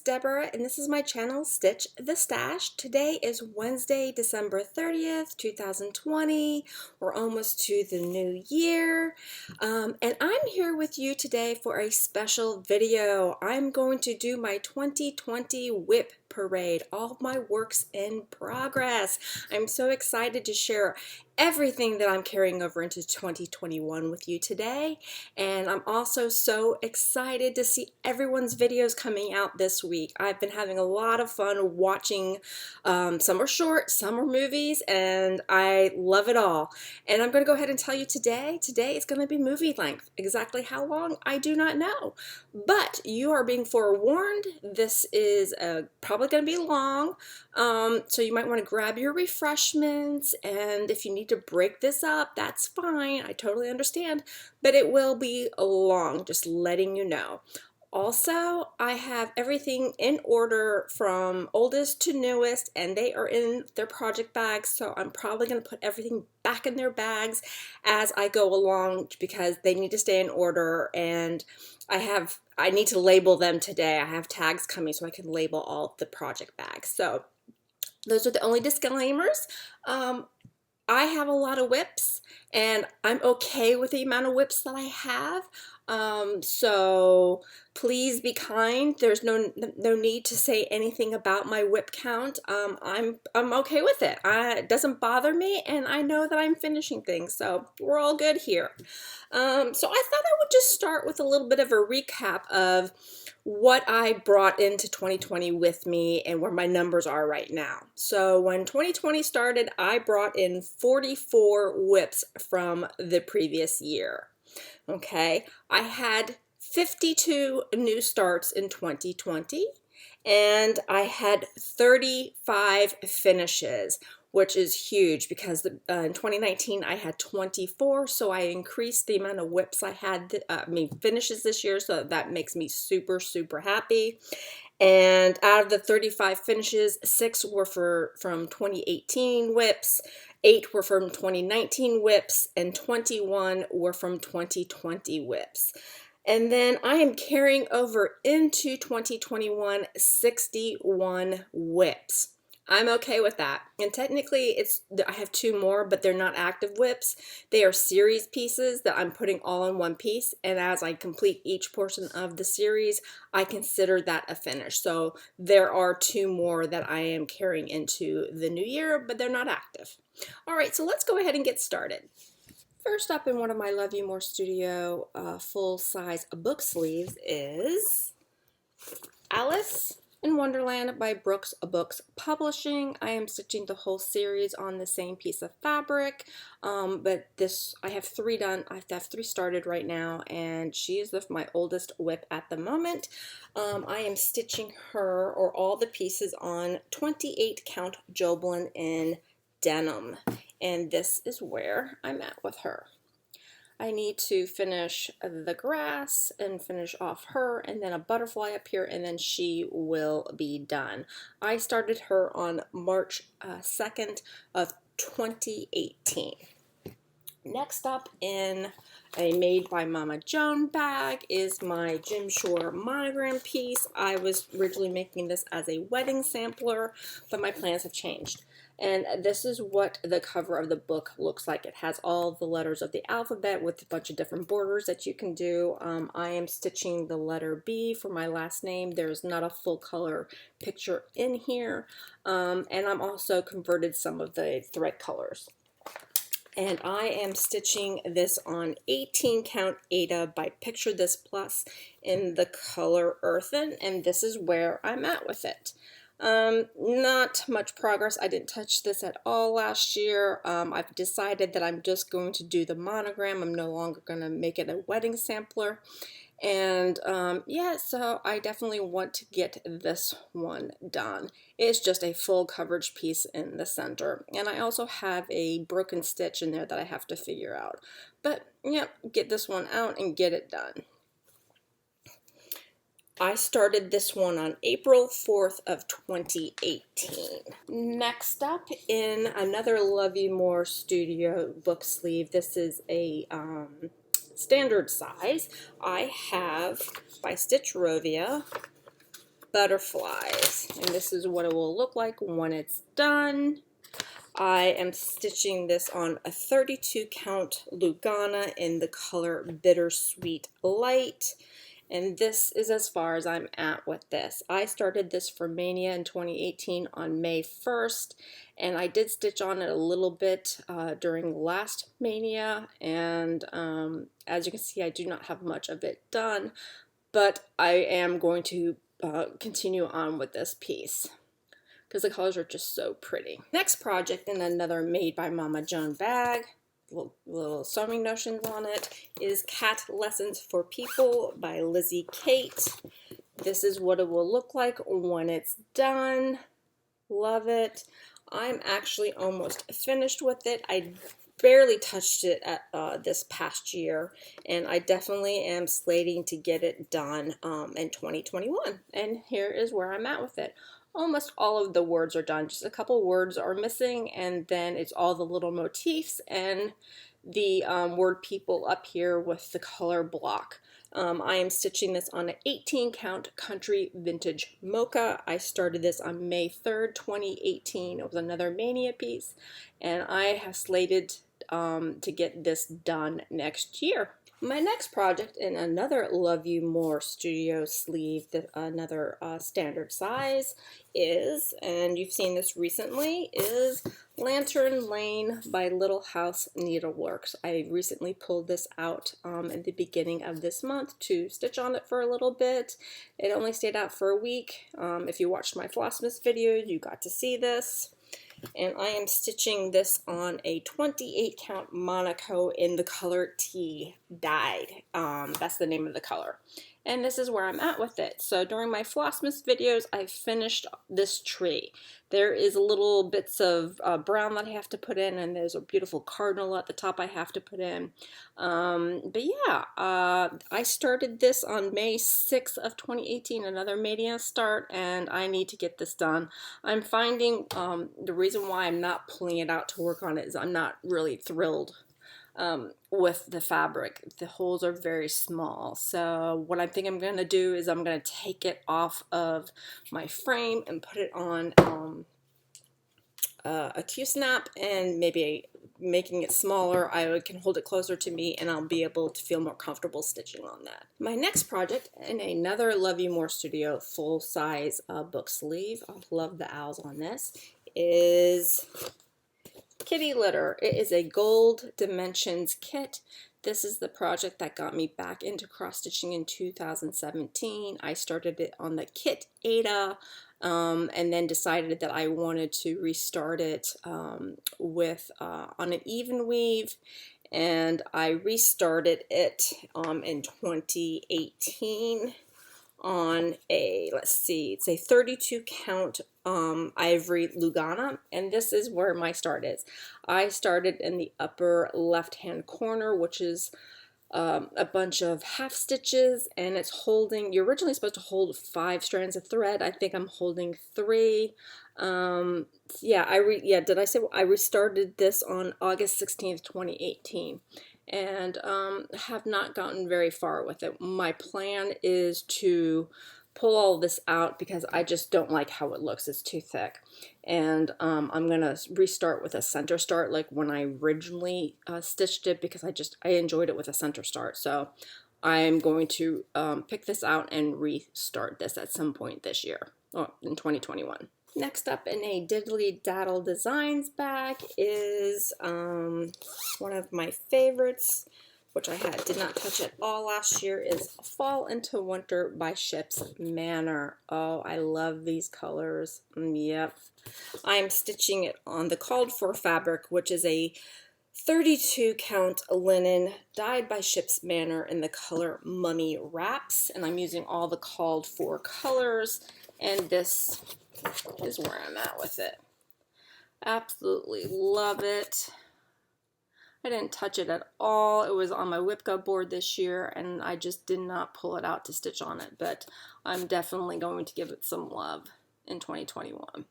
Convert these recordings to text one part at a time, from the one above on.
is Deborah, and this is my channel, Stitch the Stash. Today is Wednesday, December 30th, 2020. We're almost to the new year, and I'm here with you today for a special video. I'm going to do my 2020 WIP parade, all of my works in progress. I'm so excited to share everything that I'm carrying over into 2021 with you today, and I'm also so excited to see everyone's videos coming out this week. I've been having a lot of fun watching. Some are short, some are movies, and I love it all. And I'm going to go ahead and tell you today is going to be movie length. Exactly how long, I do not know, but you are being forewarned. This is probably going to be long, so you might want to grab your refreshments, and if you need to break this up, that's fine. I totally understand, but it will be long, just letting you know. Also, I have everything in order from oldest to newest, and they are in their project bags, so I'm probably going to put everything back in their bags as I go along because they need to stay in order, and I need to label them today. I have tags coming so I can label all the project bags. So those are the only disclaimers. I have a lot of WIPs, and I'm okay with the amount of WIPs that I have. So please be kind. There's no need to say anything about my WIP count. I'm okay with it. It doesn't bother me, and I know that I'm finishing things, so we're all good here. So I thought I would just start with a little bit of a recap of what I brought into 2020 with me and where my numbers are right now. So when 2020 started, I brought in 44 WIPs from the previous year. Okay, I had 52 new starts in 2020, and I had 35 finishes, which is huge because in 2019 I had 24, so I increased the amount of WIPs I had, finishes this year, so that makes me super, super happy. And out of the 35 finishes, 6 were from 2018 WIPs, 8 were from 2019 WIPs, and 21 were from 2020 WIPs. And then I am carrying over into 2021 61 WIPs. I'm okay with that. And technically I have 2 more, but they're not active WIPs. They are series pieces that I'm putting all in one piece, and as I complete each portion of the series, I consider that a finish. So there are 2 more that I am carrying into the new year, but they're not active. All right, so let's go ahead and get started. First up in one of my Love You More Studio full-size book sleeves is Alice in Wonderland by Brooks Books Publishing. I am stitching the whole series on the same piece of fabric, but I have 3 done. I have 3 started right now, and she is my oldest WIP at the moment. I am stitching her, or all the pieces, on 28 count Joblin in denim, and this is where I'm at with her. I need to finish the grass and finish off her, and then a butterfly up here, and then she will be done. I started her on March 2nd of 2018. Next up in a Made by Mama Joan bag is my Jim Shore monogram piece. I was originally making this as a wedding sampler, but my plans have changed. And this is what the cover of the book looks like. It has all the letters of the alphabet with a bunch of different borders that you can do. I am stitching the letter B for my last name. There's not a full color picture in here. And I'm also converted some of the thread colors. And I am stitching this on 18 count Ada by Picture This Plus in the color Earthen, and this is where I'm at with it. Not much progress. I didn't touch this at all last year. I've decided that I'm just going to do the monogram. I'm no longer going to make it a wedding sampler. And yeah, so I definitely want to get this one done. It's just a full coverage piece in the center. And I also have a broken stitch in there that I have to figure out. But yeah, get this one out and get it done. I started this one on April 4th of 2018. Next up in another Love You More Studio book sleeve, this is a standard size. I have, by Stitch Rovia, butterflies, and this is what it will look like when it's done. I am stitching this on a 32 count Lugana in the color Bittersweet Light. And this is as far as I'm at with this. I started this for Mania in 2018 on May 1st, and I did stitch on it a little bit during last Mania, and as you can see, I do not have much of it done, but I am going to continue on with this piece because the colors are just so pretty. Next project in another Made by Mama Joan bag, little sewing notions on it, is Cat Lessons for People by Lizzie Kate. This is what it will look like when it's done. Love it. I'm actually almost finished with it. I barely touched it at this past year, and I definitely am slating to get it done in 2021. And here is where I'm at with it. Almost all of the words are done. Just a couple words are missing, and then it's all the little motifs and the word people up here with the color block. I am stitching this on an 18 count Country Vintage Mocha. I started this on May 3rd, 2018. It was another Mania piece, and I have slated to get this done next year. My next project in another Love You More Studio sleeve, another standard size, is, and you've seen this recently, is Lantern Lane by Little House Needleworks. I recently pulled this out at the beginning of this month to stitch on it for a little bit. It only stayed out for a week. If you watched my FlossTube video, you got to see this. And I am stitching this on a 28 count Monaco in the color Tea Dyed. That's the name of the color. And this is where I'm at with it. So during my Flossmas videos, I finished this tree. There is little bits of brown that I have to put in, and there's a beautiful cardinal at the top I have to put in. But yeah, I started this on May 6th of 2018, another Mania start, and I need to get this done. I'm finding the reason why I'm not pulling it out to work on it is I'm not really thrilled with the fabric. The holes are very small. So what I think I'm going to do is I'm going to take it off of my frame and put it on a Q-snap, and maybe making it smaller, I can hold it closer to me and I'll be able to feel more comfortable stitching on that. My next project in another Love You More Studio full-size book sleeve, I love the owls on this, is Kitty Litter. It is a Gold Dimensions kit. This is the project that got me back into cross-stitching in 2017. I started it on the Kit Ada, and then decided that I wanted to restart it with on an even weave, and I restarted it in 2018 on a, let's see, it's a 32 count ivory Lugana, and this is where my start is. I started in the upper left hand corner, which is a bunch of half stitches, and it's holding, you're originally supposed to hold 5 strands of thread. I think I'm holding 3. Did I say I restarted this on August 16th, 2018, and have not gotten very far with it. My plan is to pull all this out because I just don't like how it looks. It's too thick, and I'm gonna restart with a center start like when I originally stitched it, because I enjoyed it with a center start. So I'm going to pick this out and restart this at some point this year, or in 2021. Next up in a Diddly Daddle Designs bag is one of my favorites, which I did not touch at all last year, is Fall into Winter by Ship's Manor. Oh, I love these colors. Yep. I am stitching it on the called for fabric, which is a 32 count linen dyed by Ship's Manor in the color Mummy Wraps, and I'm using all the called for colors, and this is where I'm at with it. Absolutely love it. I didn't touch it at all. It was on my WIP board this year, and I just did not pull it out to stitch on it, but I'm definitely going to give it some love in 2021.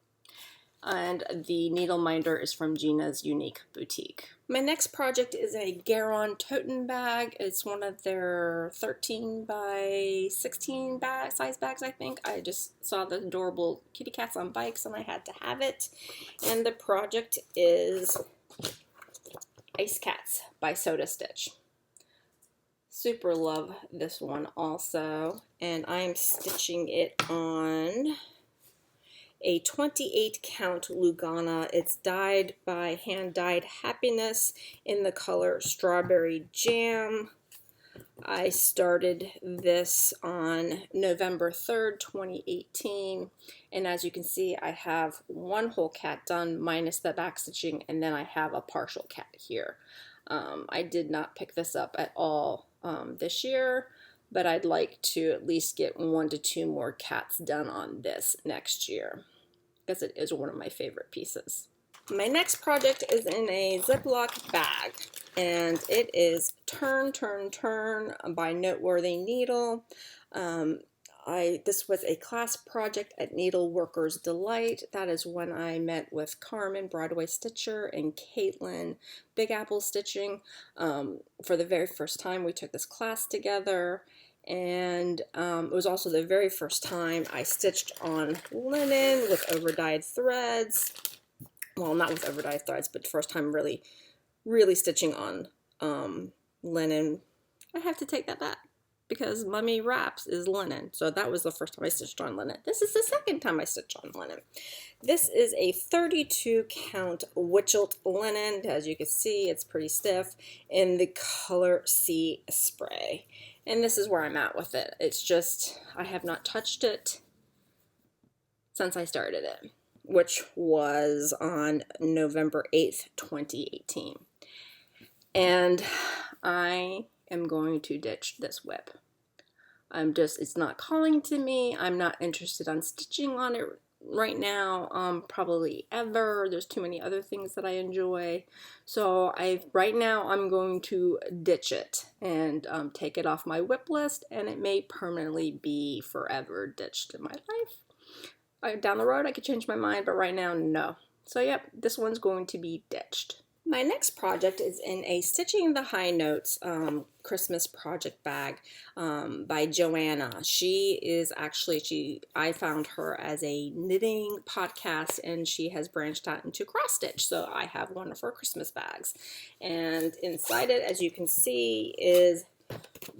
and the needle minder is from Gina's Unique Boutique. My next project is a Geral toten bag. It's one of their 13 by 16 size bags, I think. I just saw the adorable kitty cats on bikes and I had to have it. And the project is Ice Cats by Soda Stitch. Super love this one also. And I am stitching it on a 28 count Lugana. It's dyed by Hand Dyed Happiness in the color Strawberry Jam. I started this on November 3rd, 2018, and as you can see, I have one whole cat done minus the back stitching, and then I have a partial cat here. I did not pick this up at all this year, but I'd like to at least get 1 to 2 more cats done on this next year, because it is one of my favorite pieces. My next project is in a Ziploc bag, and it is Turn, Turn, Turn by Noteworthy Needle. This was a class project at Needleworkers Delight. That is when I met with Carmen, Broadway Stitcher, and Caitlin, Big Apple Stitching. For the very first time, we took this class together. And it was also the very first time I stitched on linen with overdyed threads. Well, not with overdyed threads, but first time really stitching on linen. I have to take that back because Mummy Wraps is linen. So that was the first time I stitched on linen. This is the second time I stitched on linen. This is a 32 count Witchelt linen. As you can see, it's pretty stiff in the color Sea Spray. And this is where I'm at with it. It's just, I have not touched it since I started it, which was on November 8th, 2018. And I am going to ditch this WIP. It's not calling to me. I'm not interested on stitching on it right now, probably ever. There's too many other things that I enjoy. So right now I'm going to ditch it and take it off my WIP list, and it may permanently be forever ditched in my life. Down the road I could change my mind, but right now, no. So yep, this one's going to be ditched. My next project is in a Stitching the High Notes Christmas project bag by Joanna. I found her as a knitting podcast, and she has branched out into cross stitch. So I have one of her Christmas bags. And inside it, as you can see, is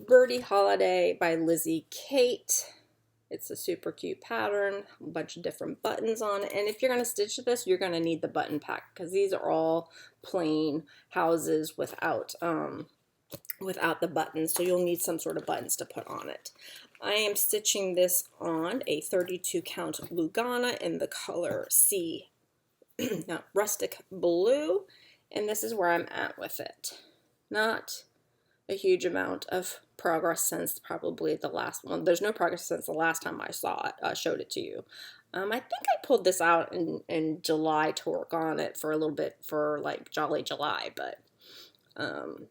Birdie Holiday by Lizzie Kate. It's a super cute pattern, a bunch of different buttons on it. And if you're going to stitch this, you're going to need the button pack, because these are all plain houses without the buttons. So you'll need some sort of buttons to put on it. I am stitching this on a 32 count Lugana in the color Rustic Blue. And this is where I'm at with it. Not a huge amount of progress since probably the last one. There's no progress since the last time I saw it, showed it to you. I think I pulled this out in July to work on it for a little bit for like Jolly July, but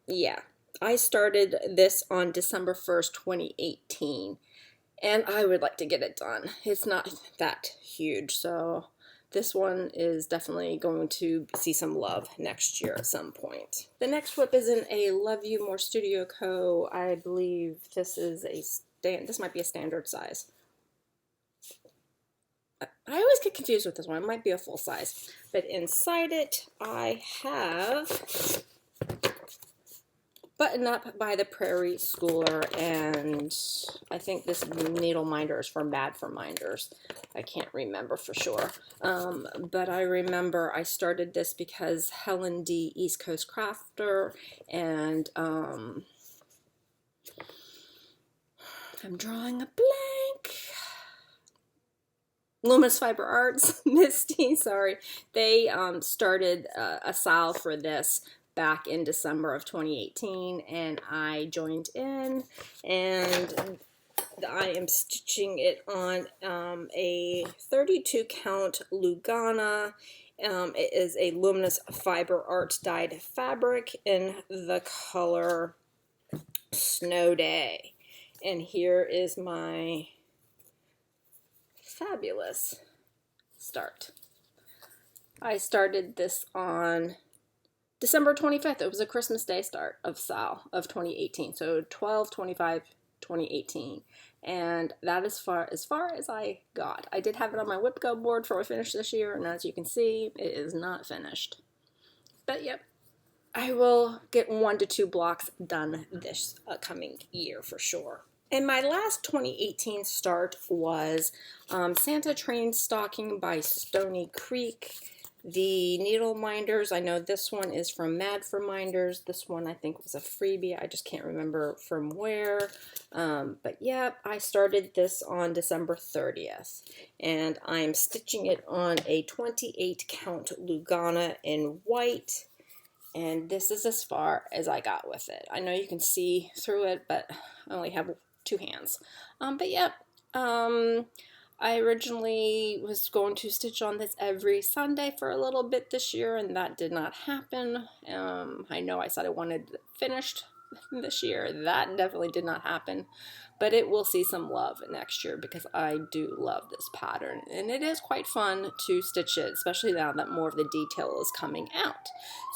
yeah. I started this on December 1st, 2018, and I would like to get it done. It's not that huge, so this one is definitely going to see some love next year at some point. The next WIP is in a Love You More Studio Co. I believe this is this might be a standard size. I always get confused with this one. It might be a full size. But inside it, I have Button Up by the Prairie Schooler, and I think this needle minder is for Mad for Minders. I can't remember for sure. But I remember I started this because Helen D. East Coast Crafter, and I'm drawing a blank. Luminous Fiber Arts, Misty, sorry. They started a sale for this back in December of 2018, and I joined in, and I am stitching it on a 32 count Lugana. It is a Luminous Fiber Arts dyed fabric in the color Snow Day. And here is my fabulous start. I started this on December 25th. It was a Christmas Day start of SAL of 2018. So 12/25/2018. And that is as far as I got. I did have it on my WIP Go board for a finish this year, and as you can see, it is not finished. But yep, I will get 1 to 2 blocks done this coming year for sure. And my last 2018 start was Santa Train Stocking by Stoney Creek. The needle minders, I know this one is from Mad for Minders. This one I think was a freebie. I just can't remember from where. But yeah, I started this on December 30th. And I'm stitching it on a 28 count Lugana in white. And this is as far as I got with it. I know you can see through it, but I only have 2 hands. But yeah, I originally was going to stitch on this every Sunday for a little bit this year, and that did not happen. I know I said I wanted it finished this year. That definitely did not happen, but it will see some love next year because I do love this pattern, and it is quite fun to stitch it, especially now that more of the detail is coming out.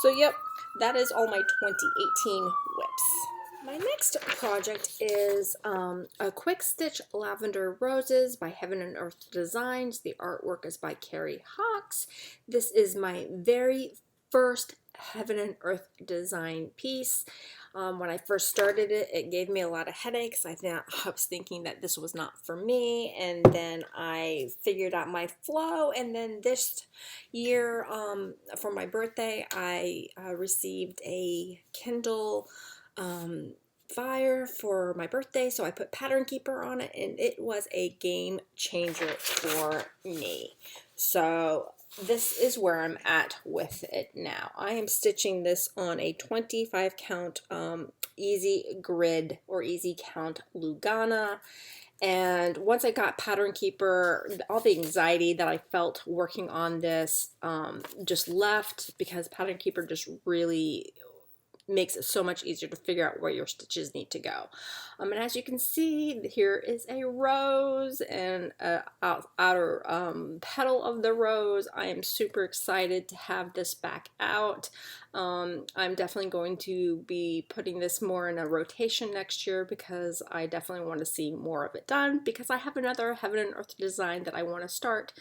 So yep, that is all my 2018 WIPs. My next project is a quick stitch Lavender Roses by Heaven and Earth Designs. The artwork is by Carrie Hawks. This is my very first Heaven and Earth design piece. When I first started it, it gave me a lot of headaches. I was thinking that this was not for me, and then I figured out my flow, and then this year for my birthday I received a Kindle Fire for my birthday, so I put Pattern Keeper on it, and it was a game changer for me. So this is where I'm at with it now. I am stitching this on a 25 count easy grid or easy count Lugana. And once I got Pattern Keeper, all the anxiety that I felt working on this just left, because Pattern Keeper just really makes it so much easier to figure out where your stitches need to go. And as you can see, here is a rose and an outer petal of the rose. I am super excited to have this back out. I'm definitely going to be putting this more in a rotation next year because I definitely want to see more of it done, because I have another Heaven and Earth design that I want to start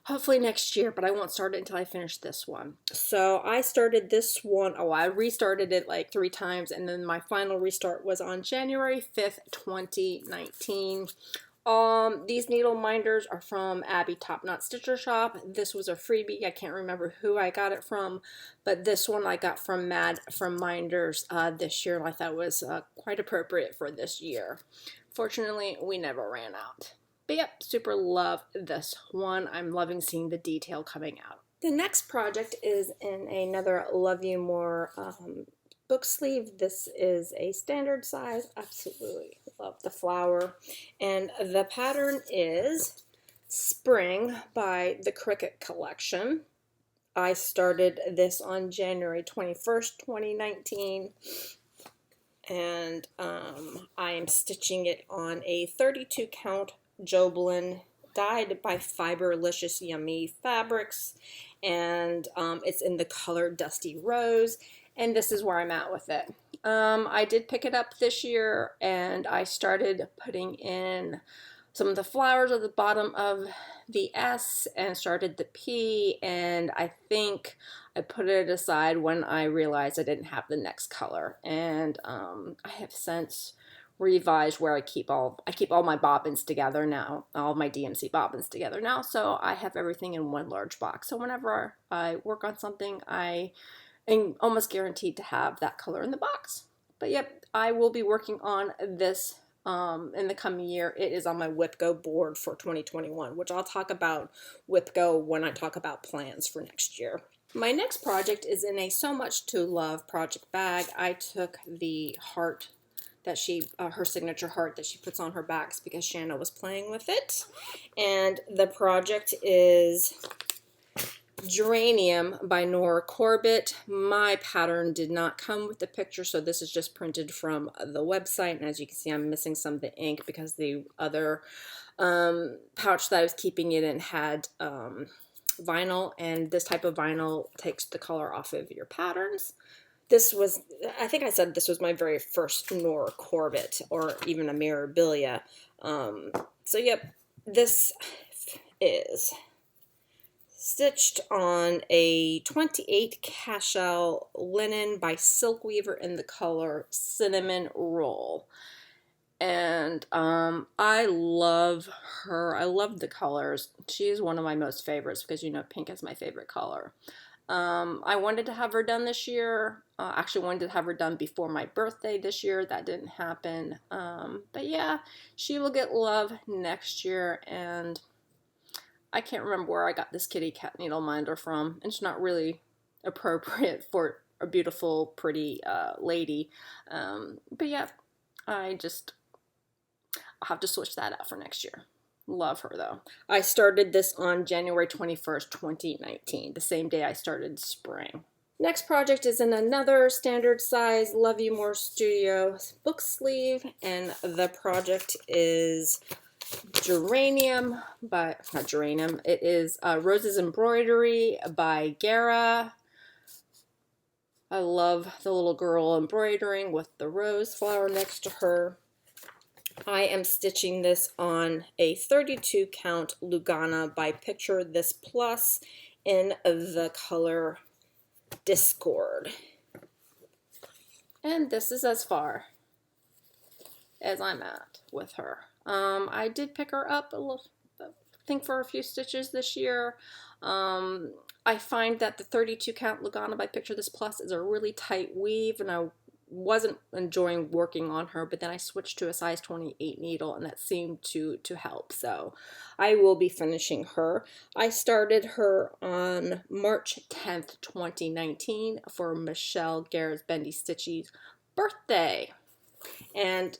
hopefully next year, but I won't start it until I finish this one. So I started this one, I restarted it like 3 times, and then my final restart was on January 5th, 2019. These needle minders are from Abby Top Knot Stitcher Shop. This was a freebie. I can't remember who I got it from, but this one I got from Mad from Minders this year, and I thought was quite appropriate for this year. Fortunately, we never ran out. But yep, super love this one. I'm loving seeing the detail coming out. The next project is in another Love You More book sleeve. This is a standard size. Absolutely love the flower. And the pattern is Spring by the Cricket Collection. I started this on January 21st, 2019. And I am stitching it on a 32 count Joblin dyed by Fiberlicious Yummy Fabrics, and it's in the color Dusty Rose, and this is where I'm at with it. I did pick it up this year, and I started putting in some of the flowers at the bottom of the S and started the P, and I think I put it aside when I realized I didn't have the next color, and I have since revised where I keep all my bobbins together now, all my DMC bobbins together now, so I have everything in one large box. So whenever I work on something, I am almost guaranteed to have that color in the box. But yep, I will be working on this in the coming year. It is on my WIP Go board for 2021, which I'll talk about WIP Go when I talk about plans for next year. My next project is in a So Much to Love project bag. I took the heart that her signature heart that she puts on her backs because Shanna was playing with it. And the project is Geranium by Nora Corbett. My pattern did not come with the picture, so this is just printed from the website. And as you can see, I'm missing some of the ink because the other pouch that I was keeping it in had vinyl, and this type of vinyl takes the color off of your patterns. This was, I think I said this was my very first Nor Corbett, or even a Mirabilia. So yep, this is stitched on a 28 cashel linen by Silkweaver in the color Cinnamon Roll. And I love her. I love the colors. She's one of my most favorites because, you know, pink is my favorite color. I wanted to have her done this year. Actually wanted to have her done before my birthday this year. That didn't happen. But yeah, she will get love next year. And I can't remember where I got this kitty cat needle minder from. It's not really appropriate for a beautiful, pretty lady. But yeah, I'll have to switch that out for next year. Love her though. I started this on January 21st, 2019, the same day I started spring. Next project is in another standard size Love You More Studio book sleeve, and the project is Geranium by, not Geranium, it is Roses Embroidery by Geral. I love the little girl embroidering with the rose flower next to her. I am stitching this on a 32 count Lugana by Picture This Plus in the color Discord. And this is as far as I'm at with her. I did pick her up a little, I think, for a few stitches this year. I find that the 32 count Lugana by Picture This Plus is a really tight weave, and I wasn't enjoying working on her, but then I switched to a size 28 needle, and that seemed to help. So I will be finishing her. I started her on March 10th, 2019 for Michelle Garrett's Bendy Stitchy's birthday. And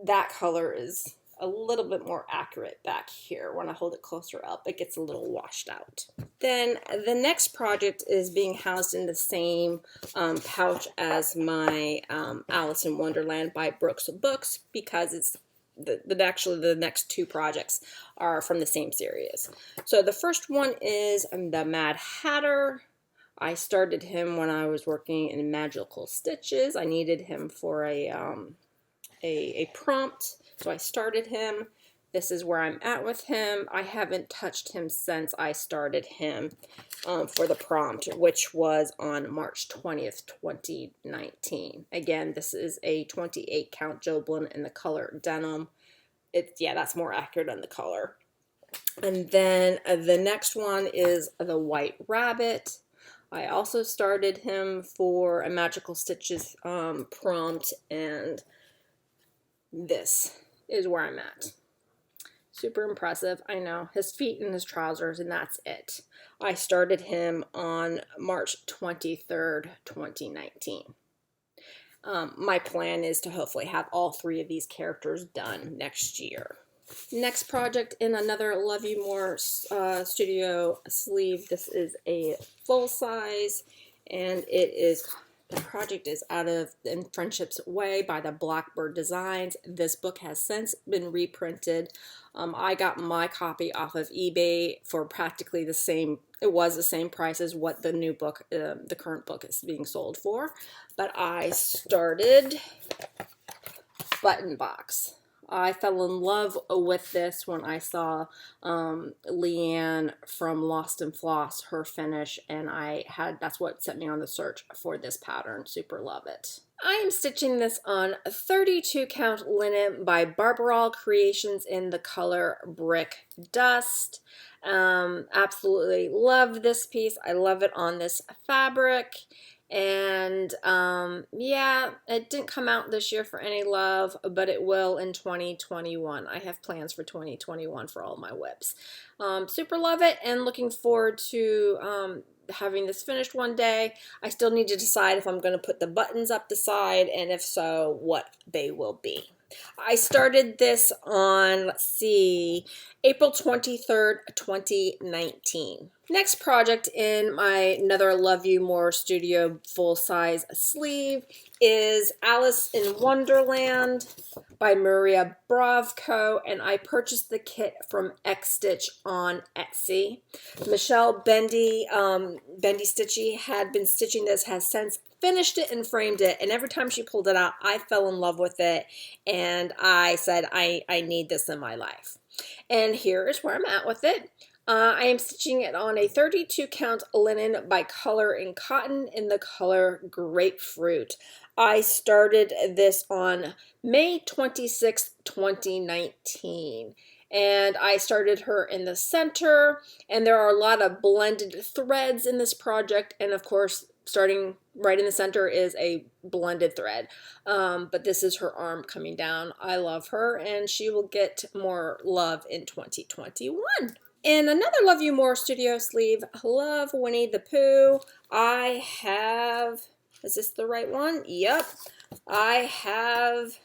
that color is a little bit more accurate back here. When I hold it closer up, it gets a little washed out. Then the next project is being housed in the same pouch as my Alice in Wonderland by Brooke's Books, because it's actually the next two projects are from the same series. So the first one is the Mad Hatter. I started him when I was working in Magical Stitches. I needed him for a prompt, so I started him. This is where I'm at with him. I haven't touched him since I started him for the prompt, which was on March 20th, 2019. Again, this is a 28 count Joblin in the color Denim. Yeah, that's more accurate on the color. And then the next one is the White Rabbit. I also started him for a Magical Stitches prompt, and this is where I'm at. Super impressive, I know. His feet and his trousers, and that's it. I started him on March 23rd, 2019. My plan is to hopefully have all three of these characters done next year. Next project in another Love You More Studio sleeve. This is a full size, and the project is out of In Friendship's Way by the Blackbird Designs. This book has since been reprinted. I got my copy off of eBay for practically the same, it was the same price as what the new book, the current book is being sold for. But I started Button Box. I fell in love with this when I saw Leanne from Lost and Floss, her finish, and that's what set me on the search for this pattern. Super love it. I am stitching this on 32 count linen by Barbarol Creations in the color Brick Dust. Absolutely love this piece. I love it on this fabric. And yeah, it didn't come out this year for any love, but it will in 2021. I have plans for 2021 for all my WIPs. Super love it, and looking forward to having this finished one day. I still need to decide if I'm going to put the buttons up the side, and if so, what they will be. I started this on, let's see, April 23rd, 2019. Next project in my Another Love You More Studio full-size sleeve is Alice in Wonderland by Maria Bravco, and I purchased the kit from Xstitch on Etsy. Michelle Bendy Stitchy had been stitching this, has since finished it and framed it, and every time she pulled it out, I fell in love with it, and I said, I need this in my life. And here is where I'm at with it. I am stitching it on a 32 count linen by Color and Cotton in the color Grapefruit. I started this on May 26th, 2019. And I started her in the center, and there are a lot of blended threads in this project, and of course starting right in the center is a blended thread, but this is her arm coming down. I love her, and she will get more love in 2021. In another Love You More Studio sleeve, Love Winnie the Pooh, I have, is this the right one? Yep. I have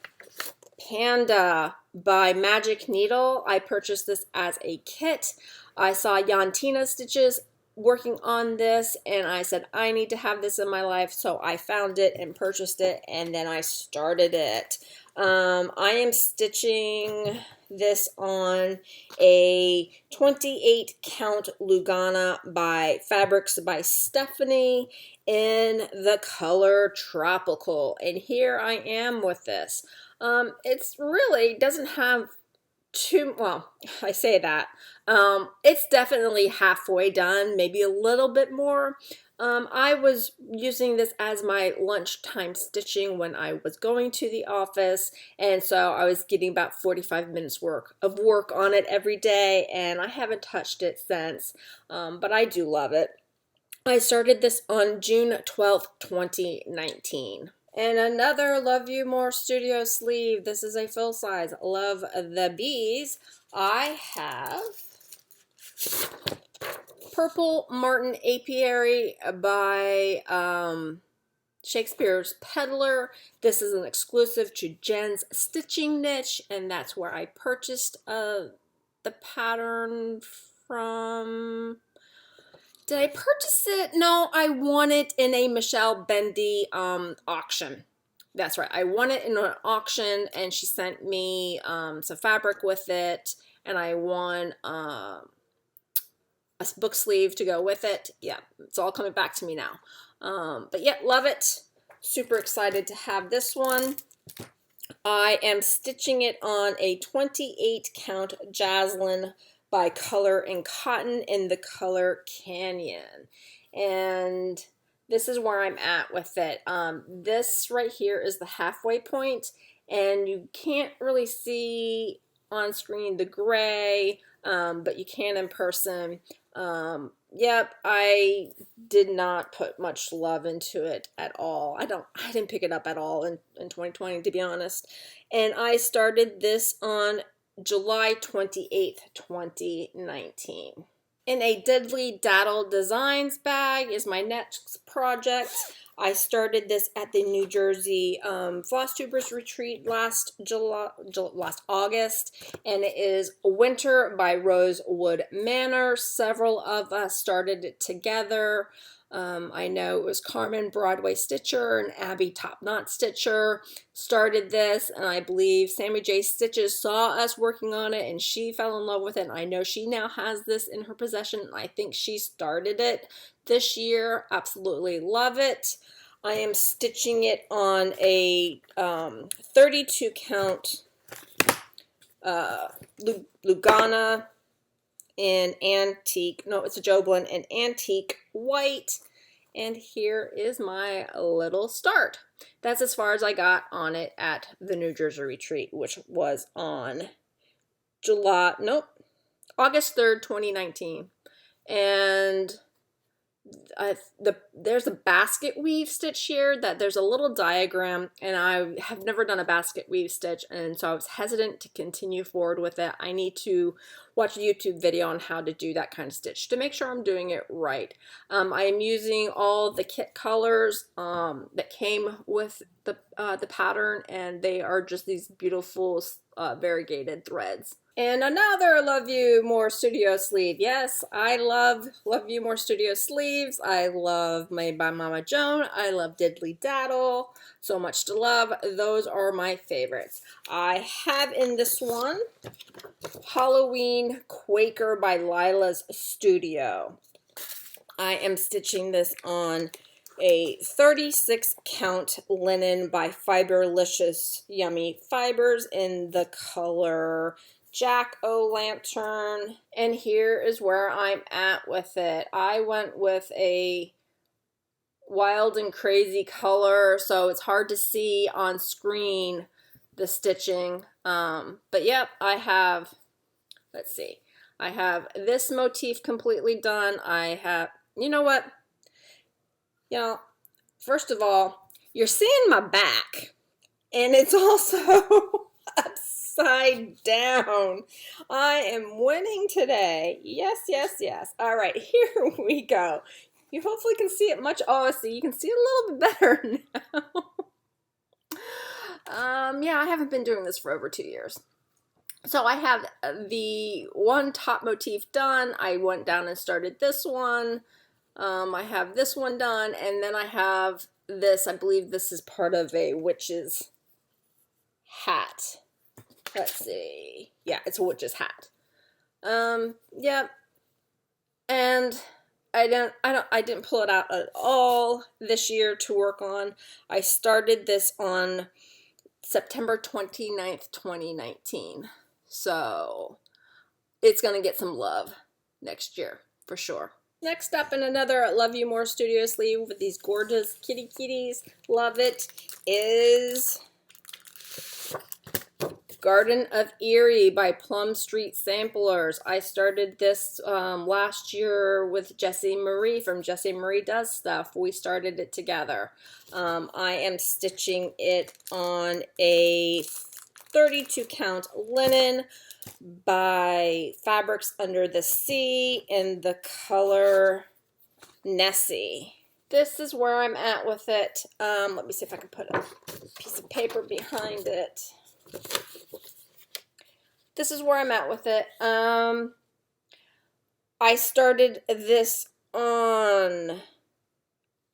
Panda by Magic Needle. I purchased this as a kit. I saw Yantina Stitches working on this, and I said, I need to have this in my life, so I found it and purchased it, and then I started it. I am stitching this on a 28 count Lugana by Fabrics by Stephanie in the color Tropical, and here I am with this. It's really doesn't have too, well, I say that. It's definitely halfway done, maybe a little bit more. I was using this as my lunchtime stitching when I was going to the office, and so I was getting about 45 minutes of work on it every day, and I haven't touched it since, but I do love it. I started this on June 12th, 2019. And another Love You More Studio sleeve. This is a full size. Love the Bees. I have Purple Martin Apiary by Shakespeare's Peddler. This is an exclusive to Jen's Stitching Niche, and that's where I purchased the pattern from. Did I purchase it? No, I won it in a Michelle Bendy auction. That's right. I won it in an auction, and she sent me some fabric with it, and I won a book sleeve to go with it. Yeah, it's all coming back to me now. But yeah, love it. Super excited to have this one. I am stitching it on a 28 count Jaslyn by Color and Cotton in the color Canyon, and this is where I'm at with it. This right here is the halfway point, and you can't really see on screen the gray, but you can in person. Yep, I did not put much love into it at all. I didn't pick it up at all in 2020, to be honest. And I started this on July 28th, 2019. In a Deadly Daddle Designs bag is my next project. I started this at the New Jersey FlossTubers retreat last August, and it is Winter by Rosewood Manor. Several of us started it together. I know it was Carmen Broadway Stitcher and Abby Top Knot Stitcher started this, and I believe Sammy J Stitches saw us working on it and she fell in love with it, and I know she now has this in her possession. I think she started it this year. Absolutely love it. I am stitching it on a 32 count Lugana in antique, no, it's a Joblin in antique white, and here is my little start. That's as far as I got on it at the New Jersey retreat, which was on August 3rd, 2019, and there's a basket weave stitch here that there's a little diagram, and I have never done a basket weave stitch, and so I was hesitant to continue forward with it. I need to watch a YouTube video on how to do that kind of stitch to make sure I'm doing it right. I am using all the kit colors that came with the pattern, and they are just these beautiful variegated threads. And another Love You More Studio sleeve. Yes, I love You More Studio sleeves. I love Made by Mama Joan. I love Diddly Daddle. So Much to Love. Those are my favorites. I have in this one Halloween Quaker by Lila's Studio. I am stitching this on a 36 count linen by Fiberlicious Yummy Fibers in the color Jack-O-Lantern. And here is where I'm at with it. I went with a wild and crazy color, so it's hard to see on screen the stitching. But yep, I have, let's see, I have this motif completely done. I have, you know what? You know, first of all, you're seeing my back, and it's also upside down. I am winning today. Yes, yes, yes. All right, here we go. You hopefully can see it much. Oh, see, you can see it a little bit better now. Yeah, I haven't been doing this for over 2 years. So I have the one top motif done. I went down and started this one. I have this one done, and then I have this. I believe this is part of a witch's hat. Let's see. Yeah, it's a witch's hat. Yeah. And I didn't pull it out at all this year to work on. I started this on September 29th, 2019. So it's going to get some love next year for sure. Next up, in another Love You More Studio sleeve with these gorgeous kitty kitties, love it, is Garden of Eerie by Plum Street Samplers. I started this last year with Jessie Marie from Jessie Marie Does Stuff. We started it together. I am stitching it on a 32 count linen by Fabrics Under the Sea in the color Nessie. This is where I'm at with it. Let me see if I can put a piece of paper behind it. This is where I'm at with it. I started this on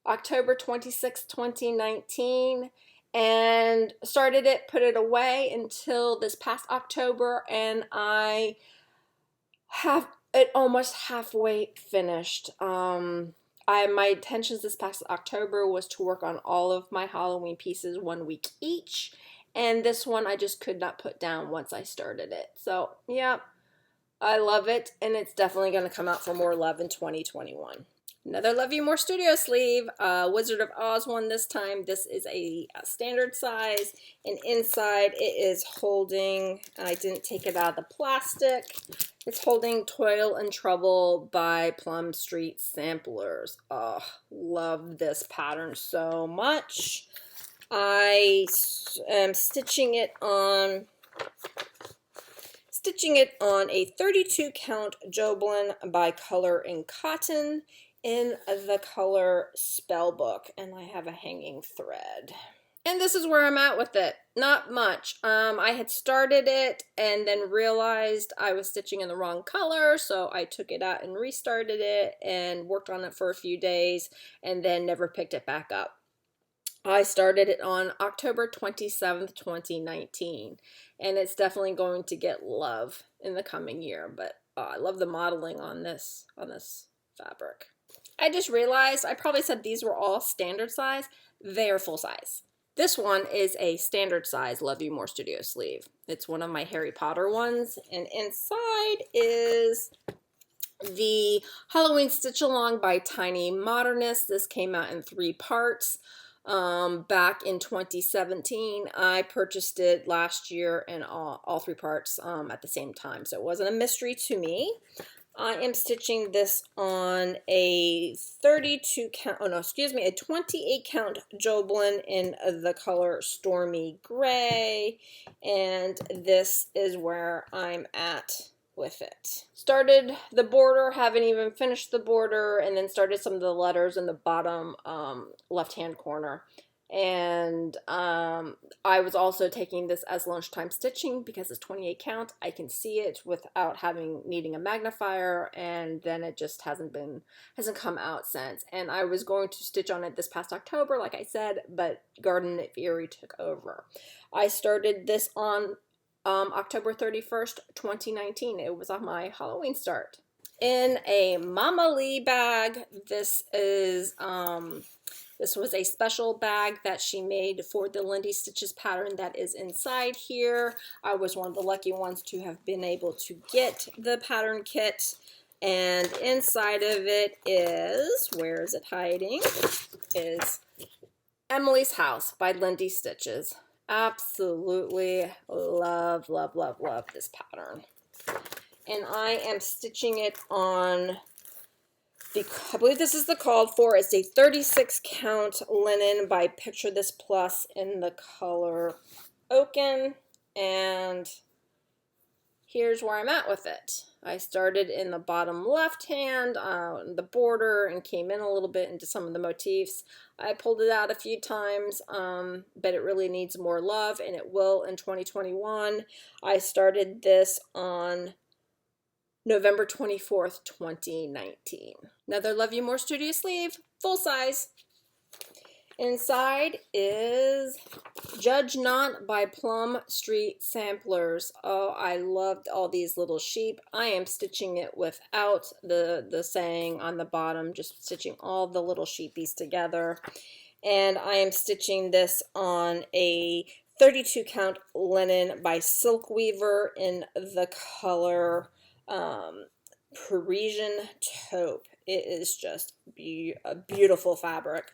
October 26, 2019. And started it, put it away until this past October, and I have it almost halfway finished. My intentions this past October was to work on all of my Halloween pieces 1 week each, and this one I just could not put down once I started it. So yeah, I love it, and it's definitely going to come out for more love in 2021. Another Love You More Studio sleeve, Wizard of Oz one this time. This is a standard size, and inside it is holding, I didn't take it out of the plastic, it's holding Toil and Trouble by Plum Street Samplers. Oh, love this pattern so much. I am stitching it on a 32 count Joblin by Color and Cotton in the color Spellbook, and I have a hanging thread. And this is where I'm at with it. Not much. I had started it and then realized I was stitching in the wrong color, so I took it out and restarted it and worked on it for a few days and then never picked it back up. I started it on October 27th, 2019, and it's definitely going to get love in the coming year, but I love the modeling on this fabric. I just realized I probably said these were all standard size. They are full size. This one is a standard size Love You More Studio sleeve. It's one of my Harry Potter ones, and inside is the Halloween Stitch Along by Tiny Modernist. This came out in 3 parts. Back in 2017. I purchased it last year in all 3 parts at the same time, so it wasn't a mystery to me. I am stitching this on a 32 count, oh no, excuse me, a 28 count Joblin in the color Stormy Gray, and this is where I'm at with it. Started the border, haven't even finished the border, and then started some of the letters in the bottom left-hand corner. And I was also taking this as lunchtime stitching because it's 28 count. I can see it without needing a magnifier, and then it just hasn't come out since. And I was going to stitch on it this past October, like I said, but Garden of Eerie took over. I started this on October 31st, 2019. It was on my Halloween start. In a Mama Lee bag, this was a special bag that she made for the Lindy Stitches pattern that is inside here. I was one of the lucky ones to have been able to get the pattern kit. And inside of it is, where is it hiding? Is Emily's House by Lindy Stitches. Absolutely love, love, love, love this pattern. And I am stitching it on I believe this is the called for. It's a 36 count linen by Picture This Plus in the color Oaken. And here's where I'm at with it. I started in the bottom left hand, the border, and came in a little bit into some of the motifs. I pulled it out a few times, but it really needs more love, and it will in 2021. I started this on November 24th, 2019. Another Love You More Studio sleeve, full size. Inside is Judge Not by Plum Street Samplers. Oh, I loved all these little sheep. I am stitching it without the saying on the bottom, just stitching all the little sheepies together. And I am stitching this on a 32 count linen by Silk Weaver in the color Parisian Taupe. It is just a beautiful fabric.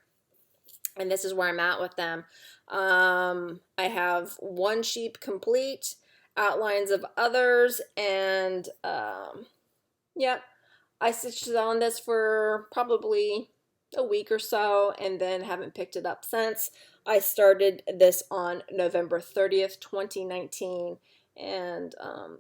And this is where I'm at with them. I have one sheep complete, outlines of others, and yep, I stitched on this for probably a week or so and then haven't picked it up since. I started this on November 30th, 2019, and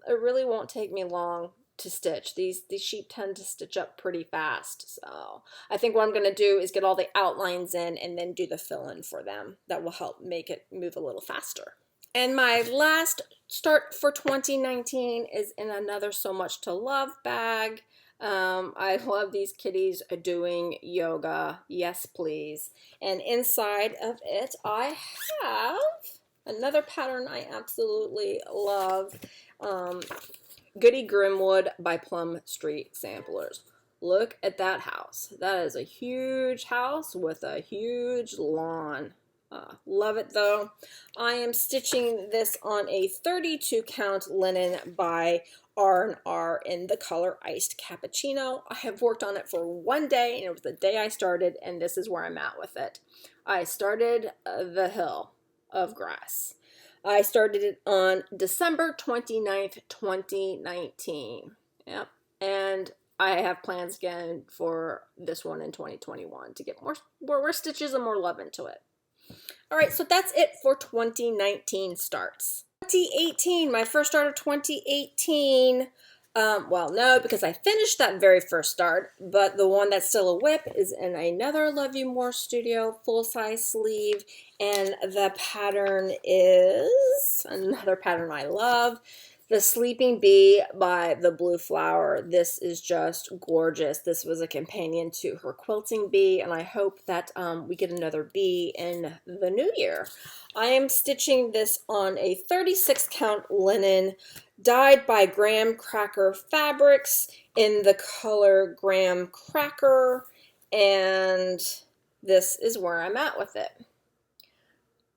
it really won't take me long to stitch. These sheep tend to stitch up pretty fast, so I think what I'm going to do is get all the outlines in and then do the fill-in for them. That will help make it move a little faster. And my last start for 2019 is in another So Much to Love bag. I love these kitties doing yoga. Yes, please. And inside of it, I have another pattern I absolutely love. Goody Grimwood by Plum Street Samplers. Look at that house. That is a huge house with a huge lawn. Love it though. I am stitching this on a 32 count linen by R&R in the color Iced Cappuccino. I have worked on it for one day, and it was the day I started, and this is where I'm at with it. I started the hill of grass. I started it on December 29th, 2019. Yep. And I have plans again for this one in 2021 to get more stitches and more love into it. All right, so that's it for 2019 starts. 2018, my first start of 2018. Well, no, because I finished that very first start, but the one that's still a WIP is in another Love You More Studio full-size sleeve, and the pattern is another pattern I love, The Sleeping Bee by The Blue Flower. This is just gorgeous. This was a companion to her quilting bee, and I hope that we get another bee in the new year. I am stitching this on a 36 count linen dyed by Graham Cracker Fabrics in the color Graham Cracker, and this is where I'm at with it.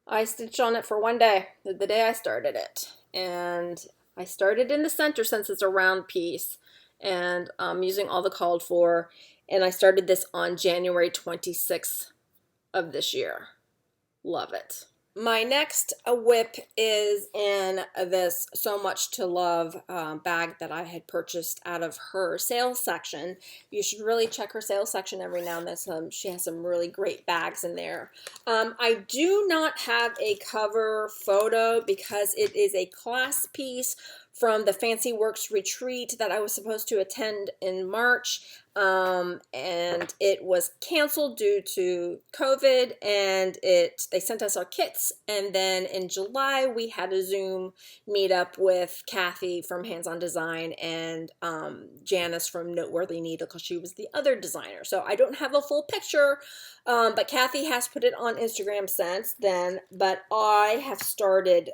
I stitched on it for one day, the day I started it, and I started in the center since it's a round piece, and I'm using all the called for, and I started this on January 26th of this year. Love it. My next WIP is in this So Much to Love bag that I had purchased out of her sales section. You should really check her sales section every now and then. She has some really great bags in there. I do not have a cover photo because it is a class piece from the Fancy Works retreat that I was supposed to attend in March, and it was canceled due to COVID, and they sent us our kits, and then in July we had a Zoom meetup with Kathy from Hands On Design and Janice from Noteworthy Needle, because she was the other designer. So I don't have a full picture, but Kathy has put it on Instagram since then. But I have started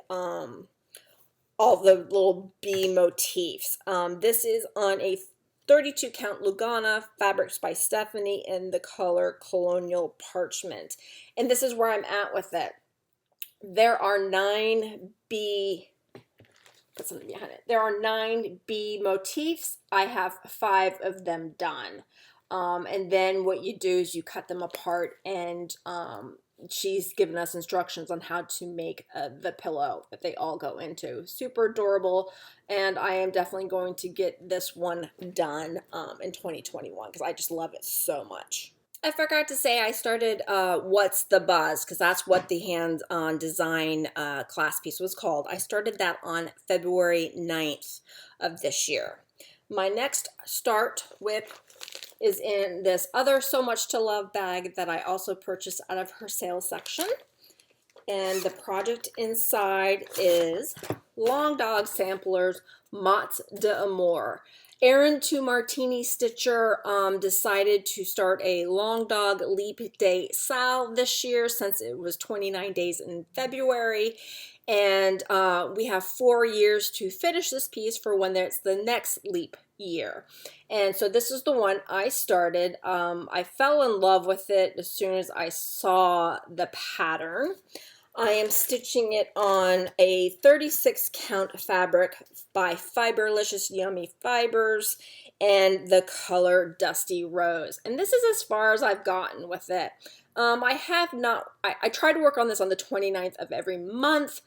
all the little bee motifs. This is on a 32 count Lugana, fabrics by Stephanie, in the color Colonial Parchment. And this is where I'm at with it. There are 9 bee, put something behind it. There are 9 bee motifs. I have 5 of them done. And then what you do is you cut them apart, and she's given us instructions on how to make the pillow that they all go into. Super adorable, and I am definitely going to get this one done in 2021 because I just love it so much. I forgot to say I started What's the Buzz, because that's what the hands-on design class piece was called. I started that on February 9th of this year. My next start WIP is in this other So Much to Love bag that I also purchased out of her sales section. And the project inside is Long Dog Samplers Mottes d'Amour. Erin to Martini Stitcher decided to start a Long Dog Leap Day sale this year, since it was 29 days in February. And we have 4 years to finish this piece for when it's the next leap year. And so this is the one I started. I fell in love with it as soon as I saw the pattern. I am stitching it on a 36 count fabric by Fiberlicious Yummy Fibers and the color Dusty Rose. And this is as far as I've gotten with it. I try to work on this on the 29th of every month.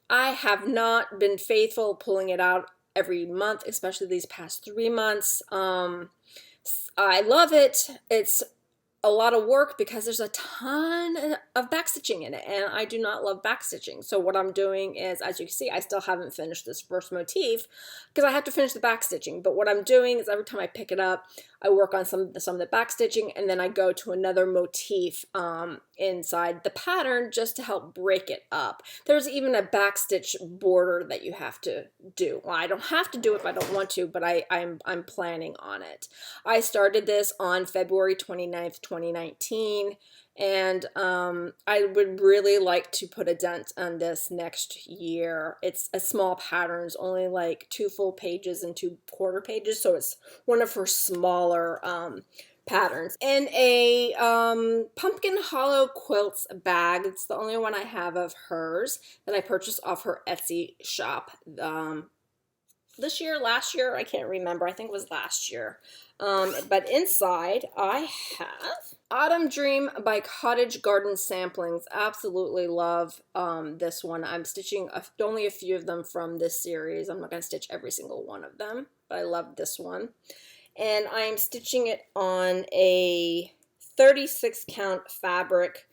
I have not been faithful pulling it out every month, especially these past 3 months. I love it. It's a lot of work because there's a ton of backstitching in it, and I do not love backstitching. So what I'm doing is, as you can see, I still haven't finished this first motif because I have to finish the backstitching. But what I'm doing is every time I pick it up, I work on some of the backstitching, and then I go to another motif inside the pattern just to help break it up. There's even a backstitch border that you have to do. Well, I don't have to do it if I don't want to, but I'm planning on it. I started this on February 29th, 2019, and I would really like to put a dent on this next year. It's a small pattern. It's only like 2 full pages and 2 quarter pages, so it's one of her smaller patterns. In a pumpkin hollow quilts bag. It's the only one I have of hers that I purchased off her Etsy shop this year, last year, I can't remember. I think it was last year. But inside I have Autumn Dream by Cottage Garden Samplings. Absolutely love this one. I'm stitching only a few of them from this series. I'm not going to stitch every single one of them, but I love this one. And I'm stitching it on a 36 count fabric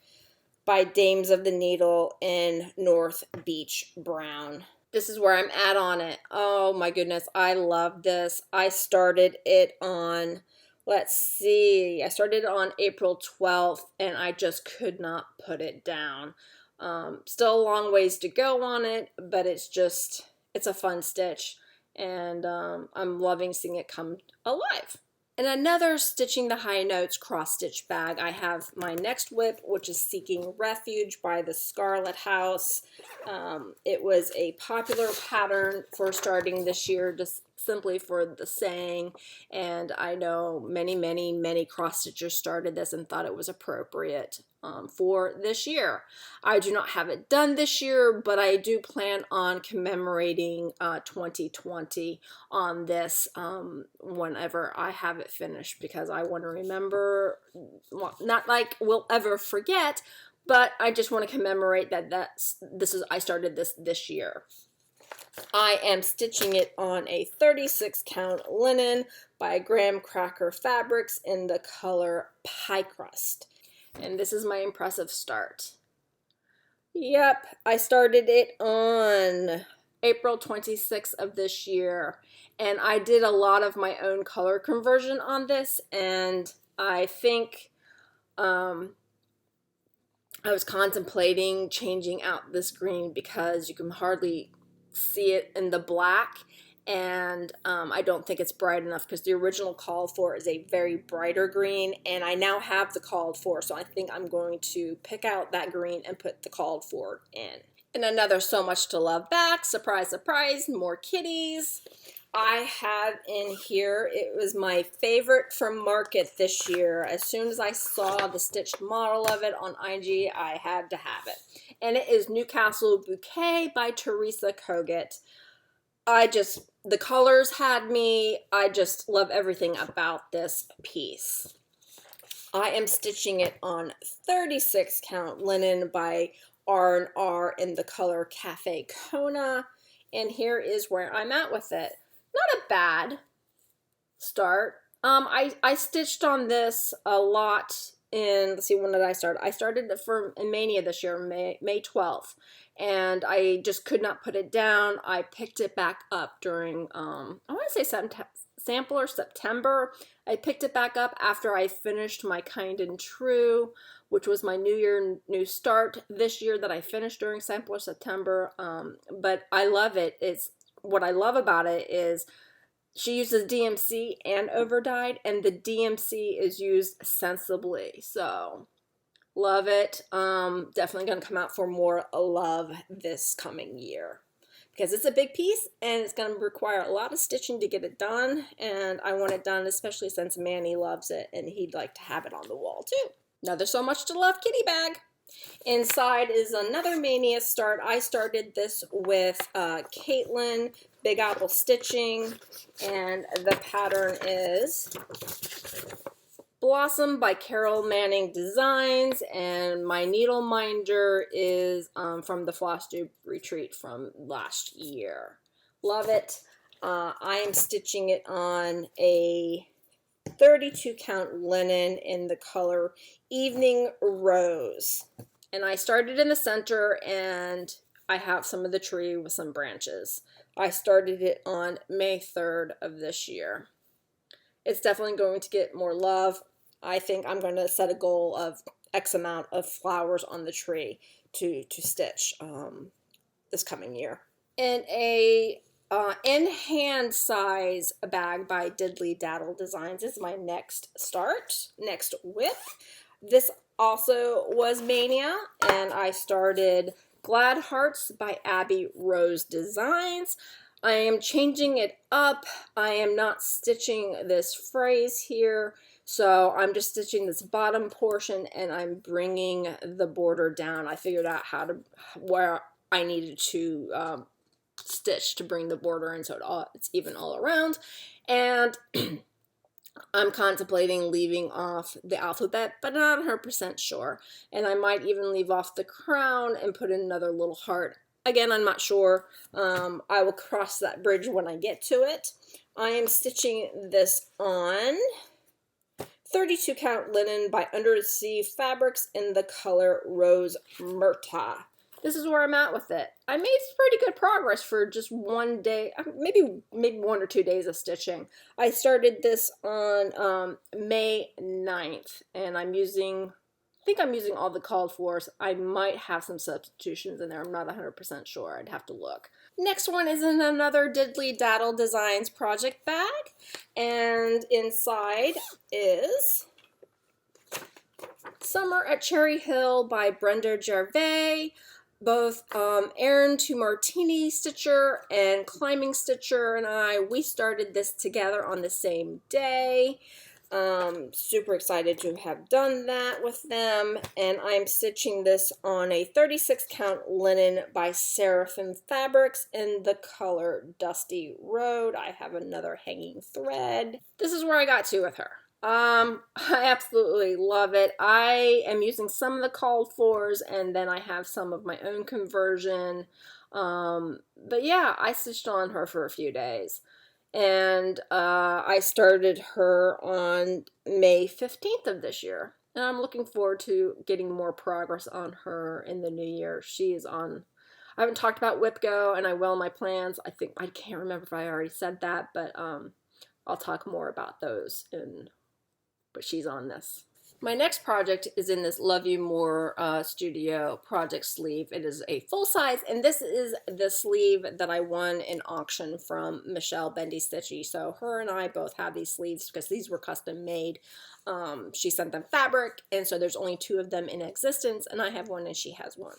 by Dames of the Needle in North Beach Brown. This is where I'm at on it. Oh my goodness, I love this. I started it on, let's see, I started it on April 12th, and I just could not put it down. Still a long ways to go on it, but it's a fun stitch, and I'm loving seeing it come alive. In another Stitching the High Notes cross-stitch bag, I have my next WIP, which is Seeking Refuge by the Scarlet House. It was a popular pattern for starting this year, just simply for the saying, and I know many cross-stitchers started this and thought it was appropriate for this year. I do not have it done this year, but I do plan on commemorating 2020 on this whenever I have it finished, because I want to remember, well, not like we'll ever forget, but I just want to commemorate that I started this year. I am stitching it on a 36 count linen by Graham Cracker Fabrics in the color Pie Crust. And this is my impressive start. Yep, I started it on April 26th of this year. And I did a lot of my own color conversion on this, and I think I was contemplating changing out this green because you can hardly see it in the black, and I don't think it's bright enough because the original called for is a very brighter green, and I now have the called for, so I think I'm going to pick out that green and put the called for in. And another So Much to Love back, surprise, surprise, more kitties. I have in here, it was my favorite from market this year. As soon as I saw the stitched model of it on IG, I had to have it. And it is Newcastle Bouquet by Teresa Kogut. The colors had me. I just love everything about this piece. I am stitching it on 36 count linen by R&R in the color Cafe Kona. And here is where I'm at with it. Not a bad start. I stitched on this a lot in, let's see, when did I start? I started in Mania this year, May 12th, and I just could not put it down. I picked it back up during, I want to say sample or September. I picked it back up after I finished my Kind and True, which was my New Year, New Start this year that I finished during sample or September. But I love it. What I love about it is she uses DMC and overdyed, and the DMC is used sensibly. So, love it. Definitely going to come out for more love this coming year, because it's a big piece and it's going to require a lot of stitching to get it done, and I want it done especially since Manny loves it and he'd like to have it on the wall too. Another So Much to Love kitty bag. Inside is another Mania start. I started this with Caitlin Big Apple Stitching, and the pattern is Blossom by Carol Manning Designs, and my needle minder is from the FlossTube retreat from last year. Love it. I am stitching it on a 32 count linen in the color Evening Rose. And I started in the center, and I have some of the tree with some branches. I started it on May 3rd of this year. It's definitely going to get more love. I think I'm going to set a goal of X amount of flowers on the tree to stitch this coming year. In a in-hand size bag by Diddly Daddle Designs is my next WIP. This also was Mania, and I started Glad Hearts by Abby Rose Designs. I am changing it up. I am not stitching this phrase here, so I'm just stitching this bottom portion, and I'm bringing the border down. I figured out where I needed to stitch to bring the border in so it's even all around. And I'm contemplating leaving off the alphabet, but not 100% sure. And I might even leave off the crown and put in another little heart. Again, I'm not sure. I will cross that bridge when I get to it. I am stitching this on 32 count linen by Undersea Fabrics in the color Rose Myrta. This is where I'm at with it. I made pretty good progress for just one day, maybe 1 or 2 days of stitching. I started this on May 9th, and I think I'm using all the called fors. I might have some substitutions in there. I'm not 100% sure. I'd have to look. Next one is in another Diddly Daddle Designs project bag, and inside is Summer at Cherry Hill by Brenda Gervais. Both Erin to Martini Stitcher and Climbing Stitcher and we started this together on the same day. Super excited to have done that with them, and I'm stitching this on a 36 count linen by Seraphim Fabrics in the color Dusty Road. I have another hanging thread. This is where I got to with her. I absolutely love it. I am using some of the called fors, and then I have some of my own conversion. But yeah, I stitched on her for a few days. And I started her on May 15th of this year. And I'm looking forward to getting more progress on her in the new year. She is on, I haven't talked about WIP Go, and I will in my plans. I can't remember if I already said that, but I'll talk more about those but she's on this. My next project is in this Love You More Studio project sleeve. It is a full size, and this is the sleeve that I won in auction from Michelle Bendy Stitchy. So her and I both have these sleeves because these were custom made. She sent them fabric, and so there's only 2 of them in existence, and I have one and she has one.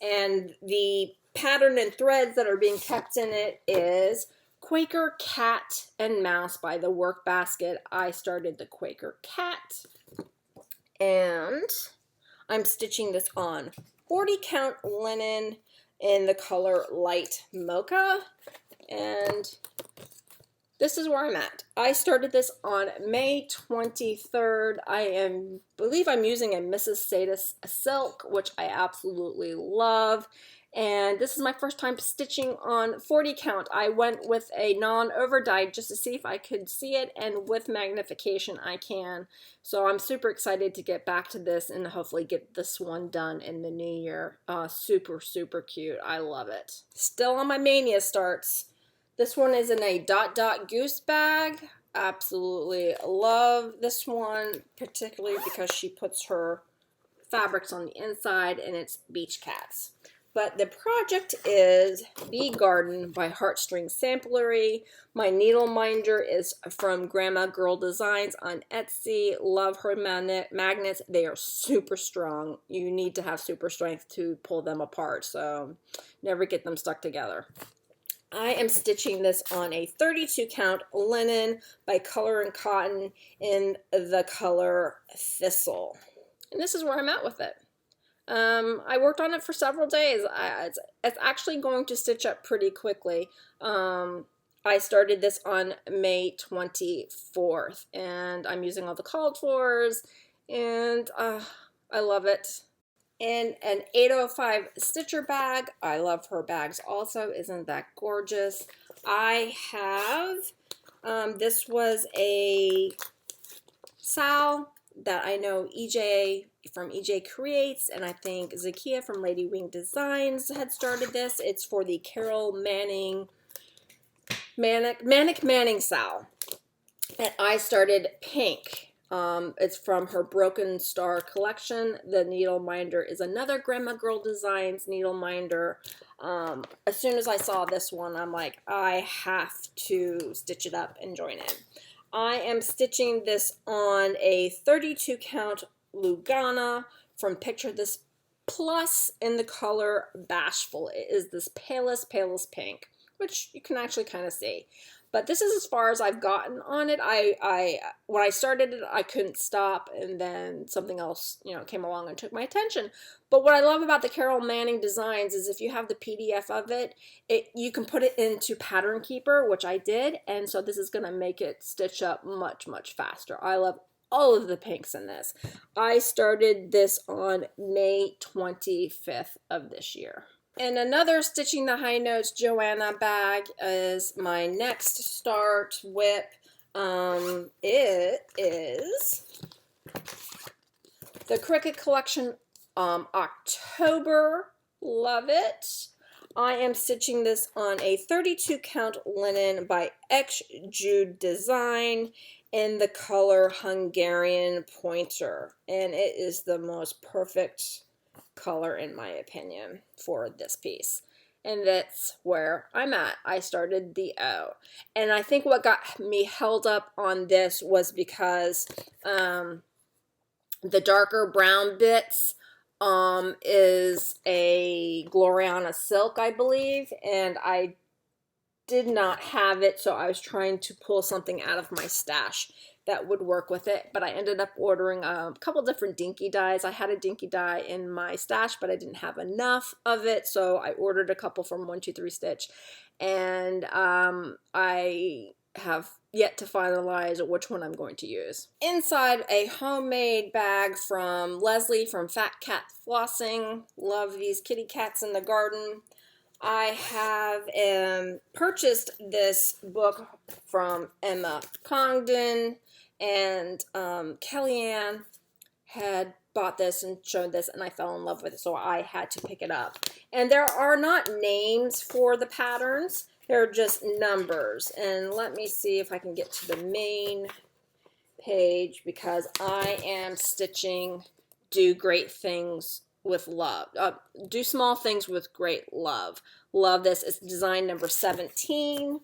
And the pattern and threads that are being kept in it is Quaker Cat and Mouse by the Work Basket. I started the Quaker Cat, and I'm stitching this on 40 count linen in the color light mocha, and this is where I'm at. I started this on May 23rd. I believe I'm using a Mrs. Sadis silk, which I absolutely love. And this is my first time stitching on 40 count. I went with a non-overdyed just to see if I could see it, and with magnification I can. So I'm super excited to get back to this and hopefully get this one done in the new year. Super, super cute. I love it. Still on my mania starts. This one is in a dot dot goose bag. Absolutely love this one, particularly because she puts her fabrics on the inside and it's beach cats. But the project is Bee Garden by Heartstring Samplery. My needle minder is from Grandma Girl Designs on Etsy. Love her magnets. They are super strong. You need to have super strength to pull them apart, so never get them stuck together. I am stitching this on a 32 count linen by Color & Cotton in the color Thistle. And this is where I'm at with it. I worked on it for several days. It's actually going to stitch up pretty quickly. I started this on May 24th, and I'm using all the called fors, and I love it. In an 805 Stitcher bag. I love her bags also. Isn't that gorgeous? I have, this was a Sal that I know EJ from EJ Creates, and I think Zakia from Lady Wing Designs had started this. It's for the Carol Manic Manning Sal. And I started pink. It's from her Broken Star collection. The needle minder is another Grandma Girl Designs needle minder. As soon as I saw this one, I'm like, I have to stitch it up and join it. I am stitching this on a 32 count Lugana from Picture This Plus in the color Bashful. It is this palest pink, which you can actually kind of see. But this is as far as I've gotten on it. When I started it, I couldn't stop, and then something else, came along and took my attention. But what I love about the Carol Manning Designs is if you have the PDF of it, you can put it into Pattern Keeper, which I did, and so this is going to make it stitch up much, much faster. I love all of the pinks in this. I started this on May 25th of this year. And another Stitching the High Notes Joanna bag is my next start WIP. It is the Cricket Collection October. Love it. I am stitching this on a 32 count linen by X Jude Design in the color Hungarian Pointer. And it is the most perfect color in my opinion for this piece, and that's where I'm at. I started the O, and I think what got me held up on this was because the darker brown bits is a Gloriana silk, I believe, and I did not have it, so I was trying to pull something out of my stash that would work with it, but I ended up ordering a couple different dinky dyes. I had a dinky dye in my stash, but I didn't have enough of it, so I ordered a couple from 123 Stitch, and I have yet to finalize which one I'm going to use. Inside, a homemade bag from Leslie from Fat Cat Flossing. Love these kitty cats in the garden. I have purchased this book from Emma Congdon, and Kellyanne had bought this and showed this, and I fell in love with it, so I had to pick it up. And there are not names for the patterns. They're just numbers. And let me see if I can get to the main page, because I am stitching Do Great Things with Love. Do Small Things with Great Love. Love this. It's design number 17.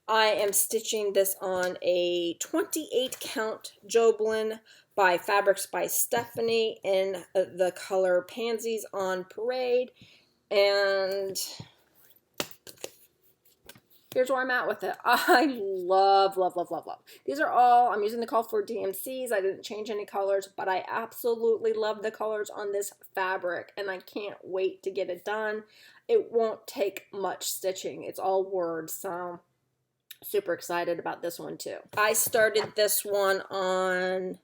I am stitching this on a 28 count Joblin by Fabrics by Stephanie in the color Pansies on Parade. And here's where I'm at with it. I love, love, love, love, love. These are all, I'm using the call for DMCs. I didn't change any colors, but I absolutely love the colors on this fabric, and I can't wait to get it done. It won't take much stitching. It's all words, so super excited about this one too. I started this one on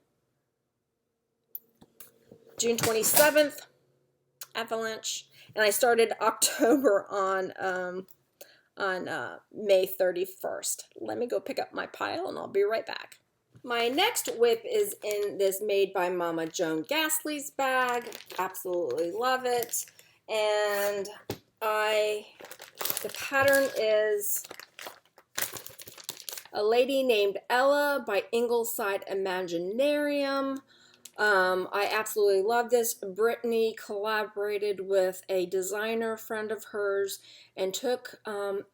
June 27th, Avalanche, and I started October on May 31st. Let me go pick up my pile and I'll be right back. My next WIP is in this Made by Mama Joan Ghastly's bag. Absolutely love it. And the pattern is A Lady Named Ella by Ingleside Imaginarium. I absolutely love this. Brittany collaborated with a designer friend of hers and took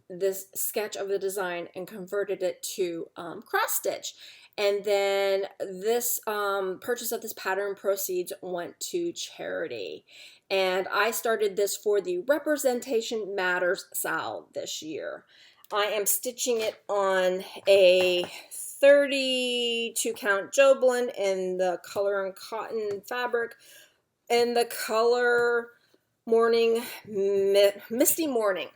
this sketch of the design and converted it to cross stitch. And then this purchase of this pattern proceeds went to charity. And I started this for the Representation Matters SAL this year. I am stitching it on a 32 count Joblin in the color and cotton fabric, in the color Misty Morning.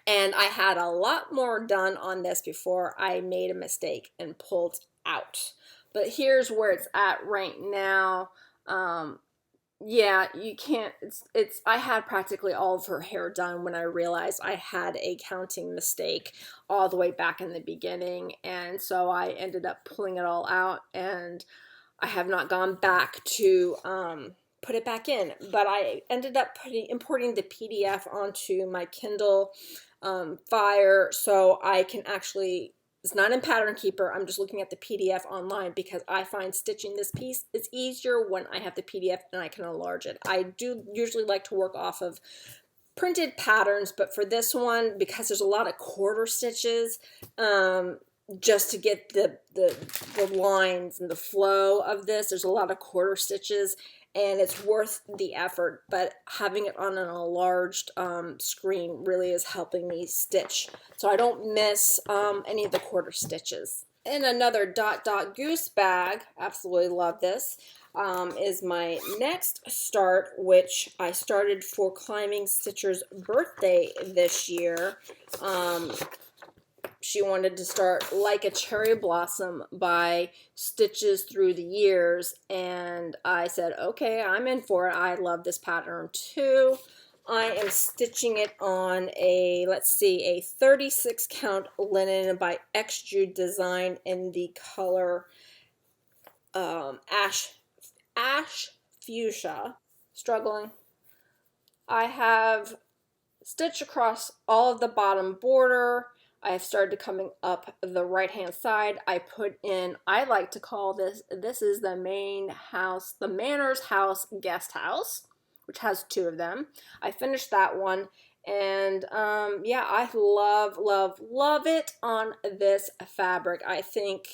And I had a lot more done on this before I made a mistake and pulled out. But here's where it's at right now. Yeah, you can't, I had practically all of her hair done when I realized I had a counting mistake all the way back in the beginning. And so I ended up pulling it all out, and I have not gone back to put it back in. But I ended up importing the PDF onto my Kindle Fire, so I can actually, it's not in Pattern Keeper, I'm just looking at the PDF online, because I find stitching this piece is easier when I have the PDF and I can enlarge it. I do usually like to work off of printed patterns, but for this one, because there's a lot of quarter stitches, just to get the lines and the flow of this, there's a lot of quarter stitches, and it's worth the effort. But having it on an enlarged screen really is helping me stitch, so I don't miss any of the quarter stitches. And another Dot Dot Goose bag, absolutely love this, is my next start, which I started for Climbing Stitcher's birthday this year. She wanted to start Like a Cherry Blossom by Stitches Through the Years, and I said, okay, I'm in for it. I love this pattern too. I am stitching it on a, let's see, a 36 count linen by Extrude Design in the color ash fuchsia. Struggling. I have stitched across all of the bottom border. I have started coming up the right hand side. I put in, I like to call this is the main house, the Manor's house guest house, which has 2 of them. I finished that one, and yeah, I love, love, love it on this fabric. I think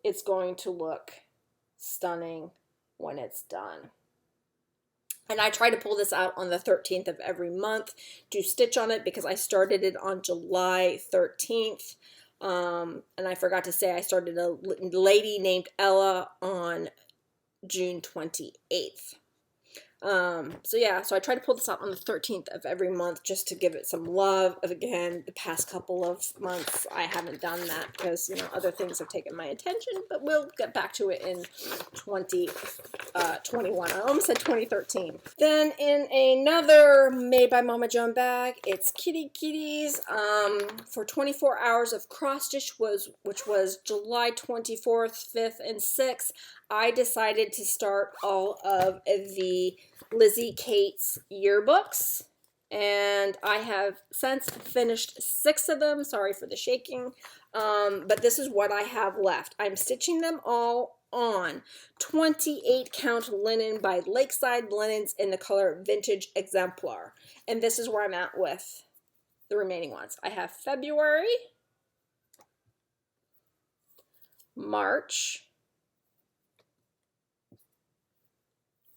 it's going to look stunning when it's done. And I try to pull this out on the 13th of every month to stitch on it, because I started it on July 13th. And I forgot to say I started A Lady Named Ella on June 28th. So yeah, so I try to pull this out on the 13th of every month just to give it some love. Again, the past couple of months I haven't done that because, you know, other things have taken my attention, but we'll get back to it in 21. I almost said 2013. Then in another Made by Mama Joan bag, it's Kitties for 24 hours of cross stitch, which was July 24th, 5th, and 6th. I decided to start all of the Lizzie Kate's yearbooks, and I have since finished 6 of them. Sorry for the shaking, but this is what I have left. I'm stitching them all on 28 count linen by Lakeside Linens in the color Vintage Exemplar, and this is where I'm at with the remaining ones. I have February, March,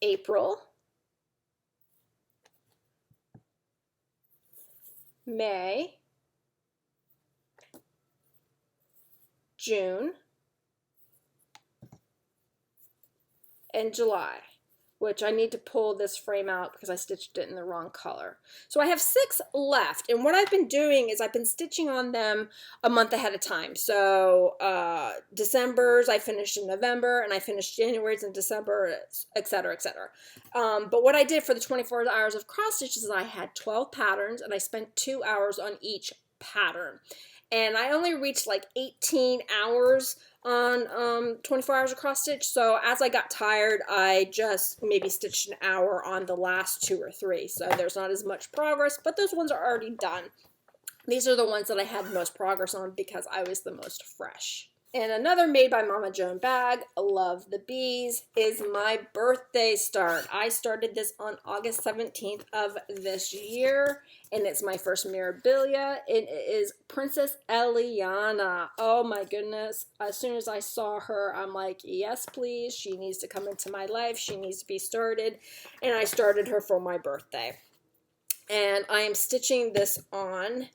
April, May, June, and July, which I need to pull this frame out because I stitched it in the wrong color. So I have 6 left, and what I've been doing is I've been stitching on them a month ahead of time. So December's I finished in November, and I finished January's in December, etc., etc. But what I did for the 24 hours of cross stitches is I had 12 patterns, and I spent 2 hours on each pattern. And I only reached like 18 hours on 24 hours of cross stitch, so as I got tired, I just maybe stitched an hour on the last 2 or 3, so there's not as much progress, but those ones are already done. These are the ones that I had the most progress on because I was the most fresh. And another Made by Mama Joan bag, Love the Bees, is my birthday start. I started this on August 17th of this year, and it's my first Mirabilia. It is Princess Eliana. Oh my goodness. As soon as I saw her, I'm like, yes, please. She needs to come into my life. She needs to be started. And I started her for my birthday. And I am stitching this on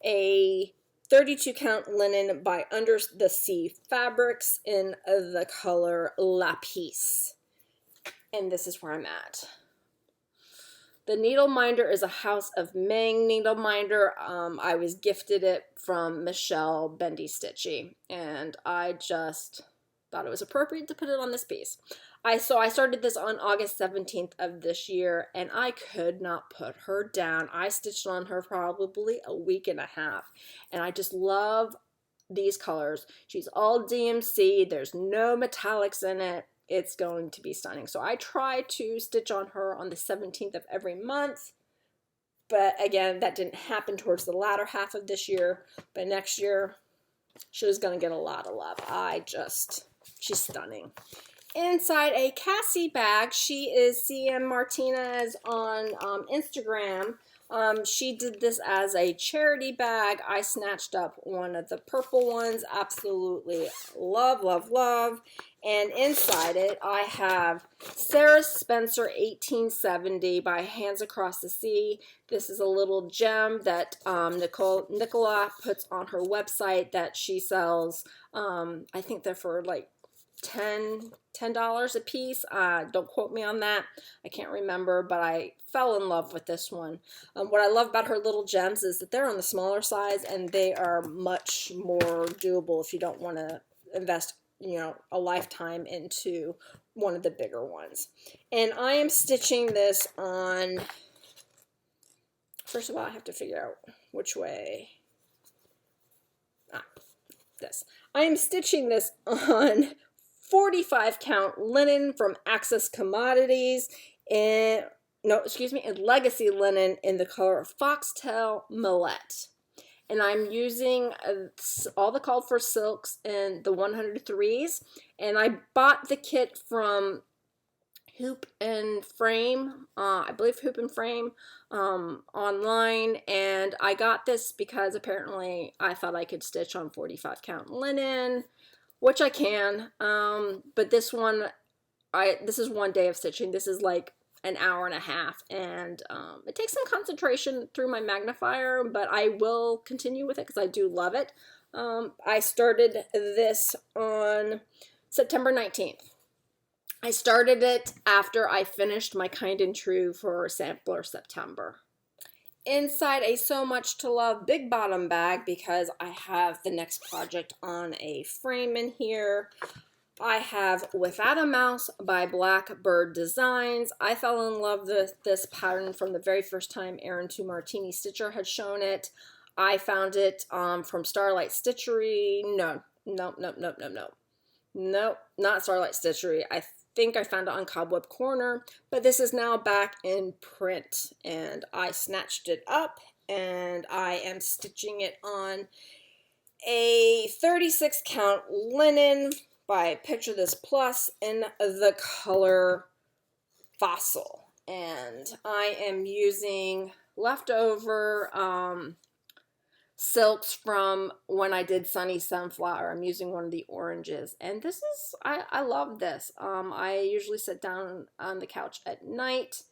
a 32 count linen by Under the Sea Fabrics in the color Lapis. And this is where I'm at. The needle minder is a House of Ming needle minder. I was gifted it from Michelle Bendy Stitchy, and I just thought it was appropriate to put it on this piece. So I started this on August 17th of this year, and I could not put her down. I stitched on her probably a week and a half, and I just love these colors. She's all DMC. There's no metallics in it. It's going to be stunning. So I try to stitch on her on the 17th of every month, but again, that didn't happen towards the latter half of this year, but next year, she's going to get a lot of love. She's stunning. Inside a Cassie bag, she is CM Martinez on Instagram. She did this as a charity bag. I snatched up one of the purple ones. Absolutely love, love, love. And inside it, I have Sarah Spencer 1870 by Hands Across the Sea. This is a little gem that Nicola puts on her website that she sells. I think they're for like $10 a piece. Don't quote me on that. I can't remember, but I fell in love with this one. What I love about her little gems is that they're on the smaller size, and they are much more doable if you don't want to invest, a lifetime into one of the bigger ones. And I am stitching this on, first of all, I have to figure out which way. This. I am stitching this on 45 count linen from Access Commodities in Legacy Linen in the color Foxtail Millet. And I'm using all the called for silks in the 103s, and I bought the kit from Hoop and Frame, I believe Hoop and Frame, online, and I got this because apparently I thought I could stitch on 45 count linen, which I can, but this one, this is one day of stitching. This is like an hour and a half, and it takes some concentration through my magnifier, but I will continue with it because I do love it. I started this on September 19th. I started it after I finished my Kind and True for Sampler September. Inside a So Much to Love big bottom bag, because I have the next project on a frame in here. I have Without a Mouse by Blackbird Designs. I fell in love with this pattern from the very first time Erin Two Martini Stitcher had shown it. I found it from Starlight Stitchery. No, not Starlight Stitchery. I think I found it on Cobweb Corner, but this is now back in print, and I snatched it up and I am stitching it on a 36 count linen by Picture This Plus in the color Fossil. And I am using leftover silks from when I did Sunny Sunflower. I'm using one of the oranges, and this is, I love this. I usually sit down on the couch at night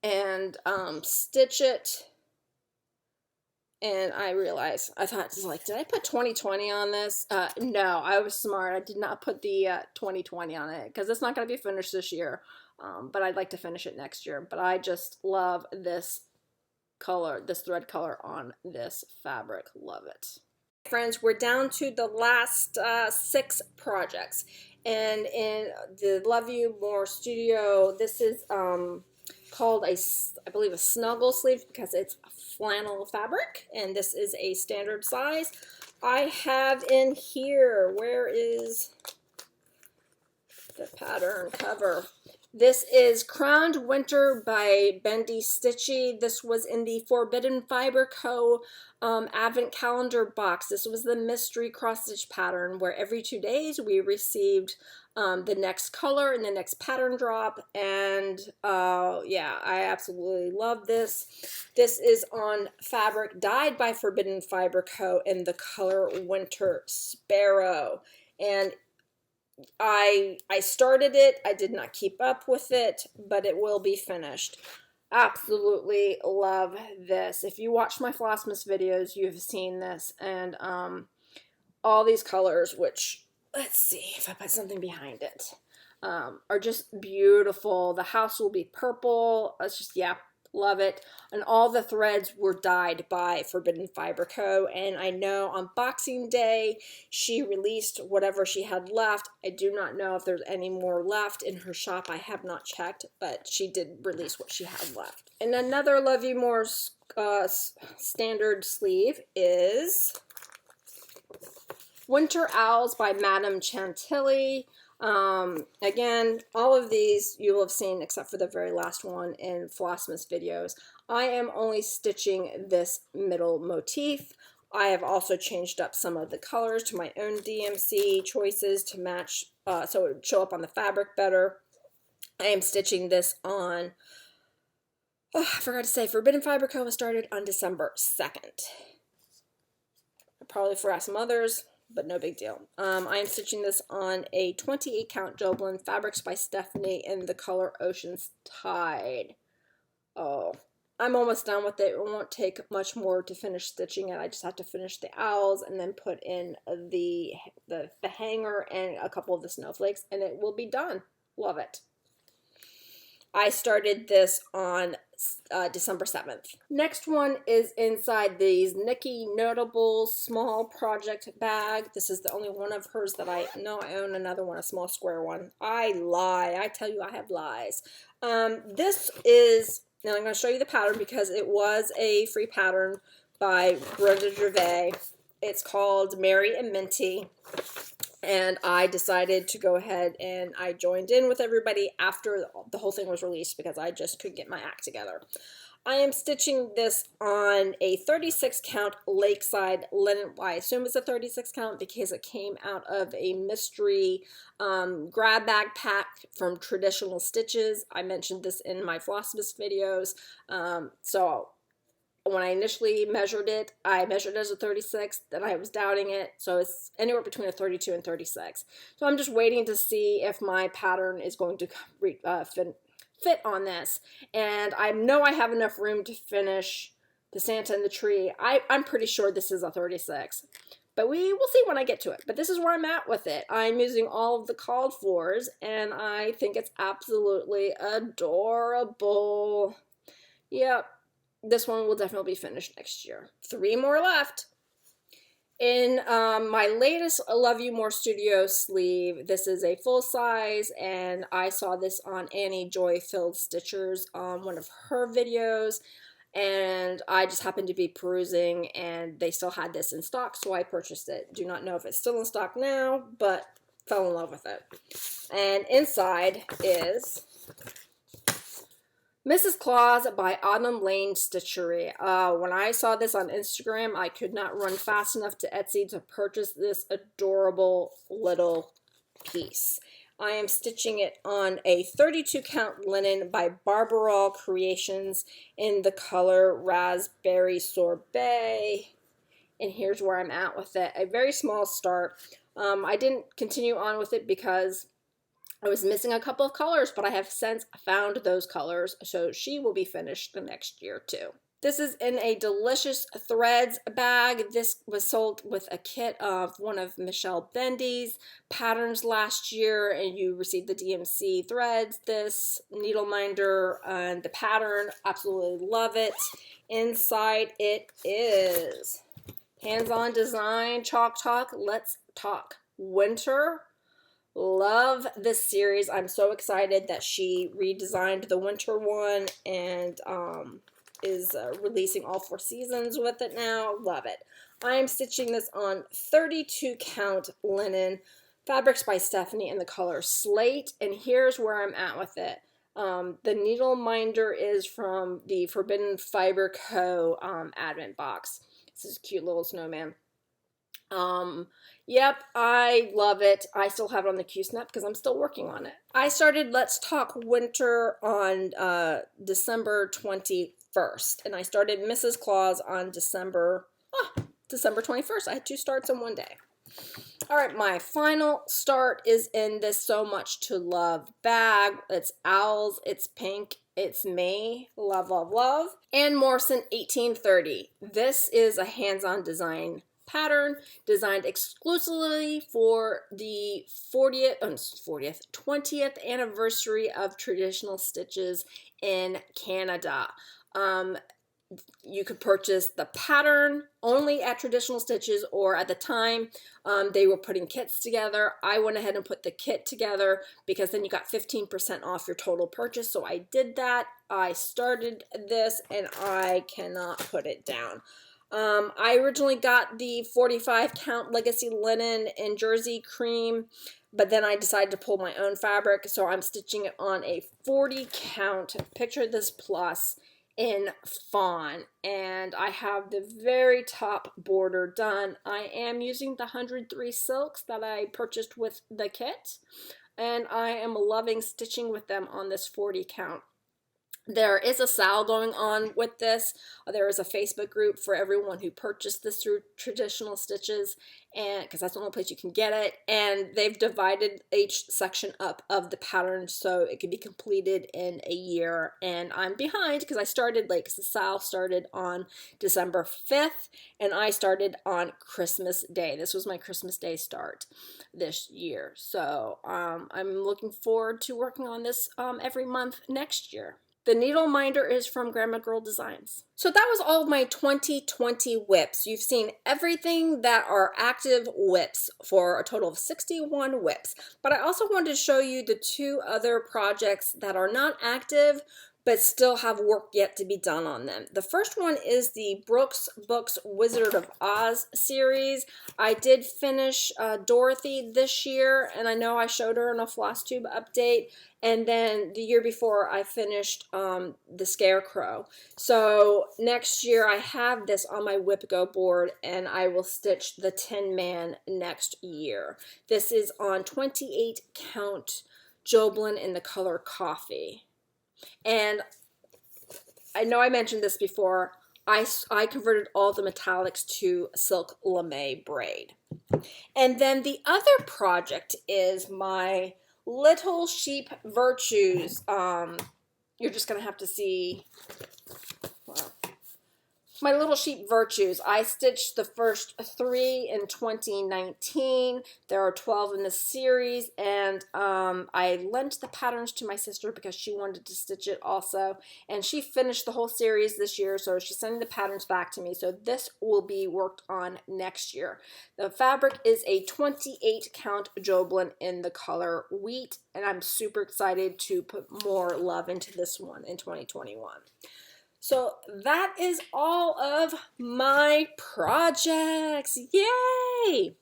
and stitch it, and I realized, I thought, like, did I put 2020 on this? No, I was smart. I did not put the 2020 on it, because it's not going to be finished this year, but I'd like to finish it next year. But I just love this color, this thread color on this fabric. Love it. Friends, we're down to the last 6 projects, and in the Love You More Studio, this is called I believe a snuggle sleeve, because it's flannel fabric, and this is a standard size. I have in here, where is the pattern cover? This is Crowned Winter by Bendy Stitchy. This was in the Forbidden Fiber Co. Advent Calendar box. This was the mystery cross-stitch pattern, where every 2 days we received the next color and the next pattern drop. And yeah, I absolutely love this. This is on fabric dyed by Forbidden Fiber Co. in the color Winter Sparrow. And I started it. I did not keep up with it, but it will be finished. Absolutely love this. If you watch my Flossmas videos, you've seen this, and all these colors, which, let's see if I put something behind it, are just beautiful. The house will be purple. It's just, yeah, love it. And all the threads were dyed by Forbidden Fiber Co. And I know on Boxing Day, she released whatever she had left. I do not know if there's any more left in her shop. I have not checked, but she did release what she had left. And another Love You More standard sleeve is Winter Owls by Madame Chantilly. Again, all of these you will have seen except for the very last one in Flossmas videos. I am only stitching this middle motif. I have also changed up some of the colors to my own DMC choices to match, so it would show up on the fabric better. I am stitching this on, oh, I forgot to say, Forbidden Fiber Co. was started on December 2nd. I probably forgot some others, but no big deal. I am stitching this on a 28 count Joblin Fabrics by Stephanie in the color Ocean's Tide. Oh, I'm almost done with it. It won't take much more to finish stitching it. I just have to finish the owls and then put in the hanger and a couple of the snowflakes, and it will be done. Love it. I started this on December 7th. Next one is inside these Nikki Notable small project bag. This is the only one of hers that I know. I own another one, a small square one. I lie. I tell you, I have lies. This is, now I'm going to show you the pattern because it was a free pattern by Brenda Gervais. It's called Merry and Minty. And I decided to go ahead and I joined in with everybody after the whole thing was released because I just couldn't get my act together. I am stitching this on a 36 count Lakeside linen. I assume it's a 36 count because it came out of a mystery grab bag pack from Traditional Stitches. I mentioned this in my Flossmas videos. So when I initially measured it, I measured it as a 36, then I was doubting it, so it's anywhere between a 32 and 36. So I'm just waiting to see if my pattern is going to fit on this, and I know I have enough room to finish the Santa and the tree. I'm pretty sure this is a 36, but we will see when I get to it. But this is where I'm at with it. I'm using all of the called fors, and I think it's absolutely adorable. Yep. This one will definitely be finished next year. 3 more left. In my latest Love You More Studio sleeve, this is a full size, and I saw this on Annie Joy Filled Stitchers on one of her videos, and I just happened to be perusing, and they still had this in stock, so I purchased it. Do not know if it's still in stock now, but fell in love with it. And inside is Mrs. Claus by Autumn Lane Stitchery. When I saw this on Instagram, I could not run fast enough to Etsy to purchase this adorable little piece. I am stitching it on a 32 count linen by Barbarol Creations in the color Raspberry Sorbet. And here's where I'm at with it. A very small start. I didn't continue on with it because I was missing a couple of colors, but I have since found those colors, so she will be finished the next year too. This is in a Delicious Threads bag. This was sold with a kit of one of Michelle Bendy's patterns last year, and you received the DMC threads, this needle minder, and the pattern. Absolutely love it. Inside it is Hands-On Design, Chalk Talk, Let's Talk Winter. Love this series. I'm so excited that she redesigned the winter one and is releasing all 4 seasons with it now. Love it. I am stitching this on 32 count linen, fabrics by Stephanie in the color Slate, and here's where I'm at with it. The needle minder is from the Forbidden Fiber Co. Advent box. This is a cute little snowman. Yep, I love it. I still have it on the Q-Snap because I'm still working on it. I started Let's Talk Winter on December 21st, and I started Mrs. Claus on December 21st. I had 2 starts in one day. All right, my final start is in this So Much to Love bag. It's owls, it's pink, it's May, love, love, love. Ann Morrison 1830. This is a hands-on design pattern designed exclusively for the 20th anniversary of traditional stitches in Canada. You could purchase the pattern only at Traditional Stitches, or at the time they were putting kits together. I went ahead and put the kit together because then you got 15% off your total purchase. So I did that. I started this and I cannot put it down. I originally got the 45 count Legacy Linen in Jersey Cream, but then I decided to pull my own fabric, so I'm stitching it on a 40 count Picture This Plus in Fawn, and I have the very top border done. I am using the 103 silks that I purchased with the kit, and I am loving stitching with them on this 40 count. There is a sale going on with this. There is a Facebook group for everyone who purchased this through Traditional Stitches, and because that's the only place you can get it. And they've divided each section up of the pattern so it can be completed in a year. And I'm behind because I started late, because the sale started on December 5th and I started on Christmas Day. This was my Christmas Day start this year. So I'm looking forward to working on this every month next year. The needle minder is from Grandma Girl Designs. So that was all of my 2020 WIPs. You've seen everything that are active WIPs for a total of 61 WIPs. But I also wanted to show you the 2 other projects that are not active but still have work yet to be done on them. The first one is the Brooks Books Wizard of Oz series. I did finish Dorothy this year, and I know I showed her in a FlossTube update. And then the year before, I finished the Scarecrow. So next year, I have this on my WIP Go board, and I will stitch the Tin Man next year. This is on 28 count Joblin in the color Coffee. And I know I mentioned this before, I converted all the metallics to silk lame braid. And then the other project is my Little Sheep Virtues. You're just going to have to see, well, My Little Sheep Virtues. I stitched the first 3 in 2019. There are 12 in the series, and I lent the patterns to my sister because she wanted to stitch it also, and she finished the whole series this year, so she's sending the patterns back to me. So this will be worked on next year. The fabric is a 28 count Joblin in the color Wheat, and I'm super excited to put more love into this one in 2021. So that is all of my projects. Yay!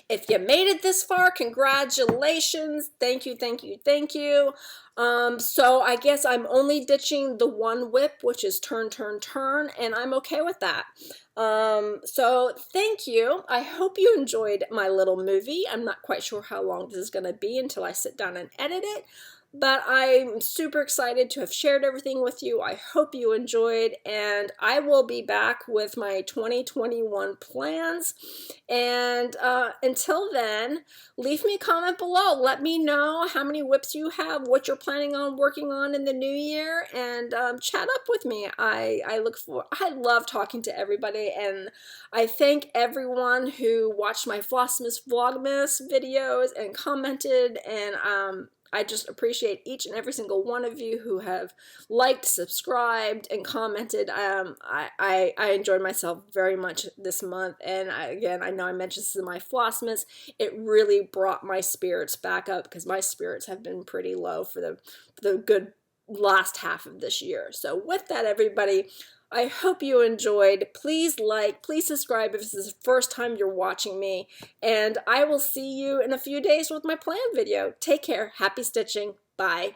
If you made it this far, congratulations. Thank you, thank you, thank you. So I guess I'm only ditching the one WIP, which is turn, turn, turn, and I'm okay with that. So thank you. I hope you enjoyed my little movie. I'm not quite sure how long this is going to be until I sit down and edit it. But I'm super excited to have shared everything with you. I hope you enjoyed, and I will be back with my 2021 plans. And until then, leave me a comment below. Let me know how many WIPs you have, what you're planning on working on in the new year, and chat up with me. I love talking to everybody, and I thank everyone who watched my Flossmas Vlogmas videos and commented, and I just appreciate each and every single one of you who have liked, subscribed, and commented. I enjoyed myself very much this month, and again, I know I mentioned this in my Flossmas. It really brought my spirits back up because my spirits have been pretty low for the good last half of this year. So with that, everybody, I hope you enjoyed. Please like, please subscribe if this is the first time you're watching me, and I will see you in a few days with my plan video. Take care. Happy stitching. Bye.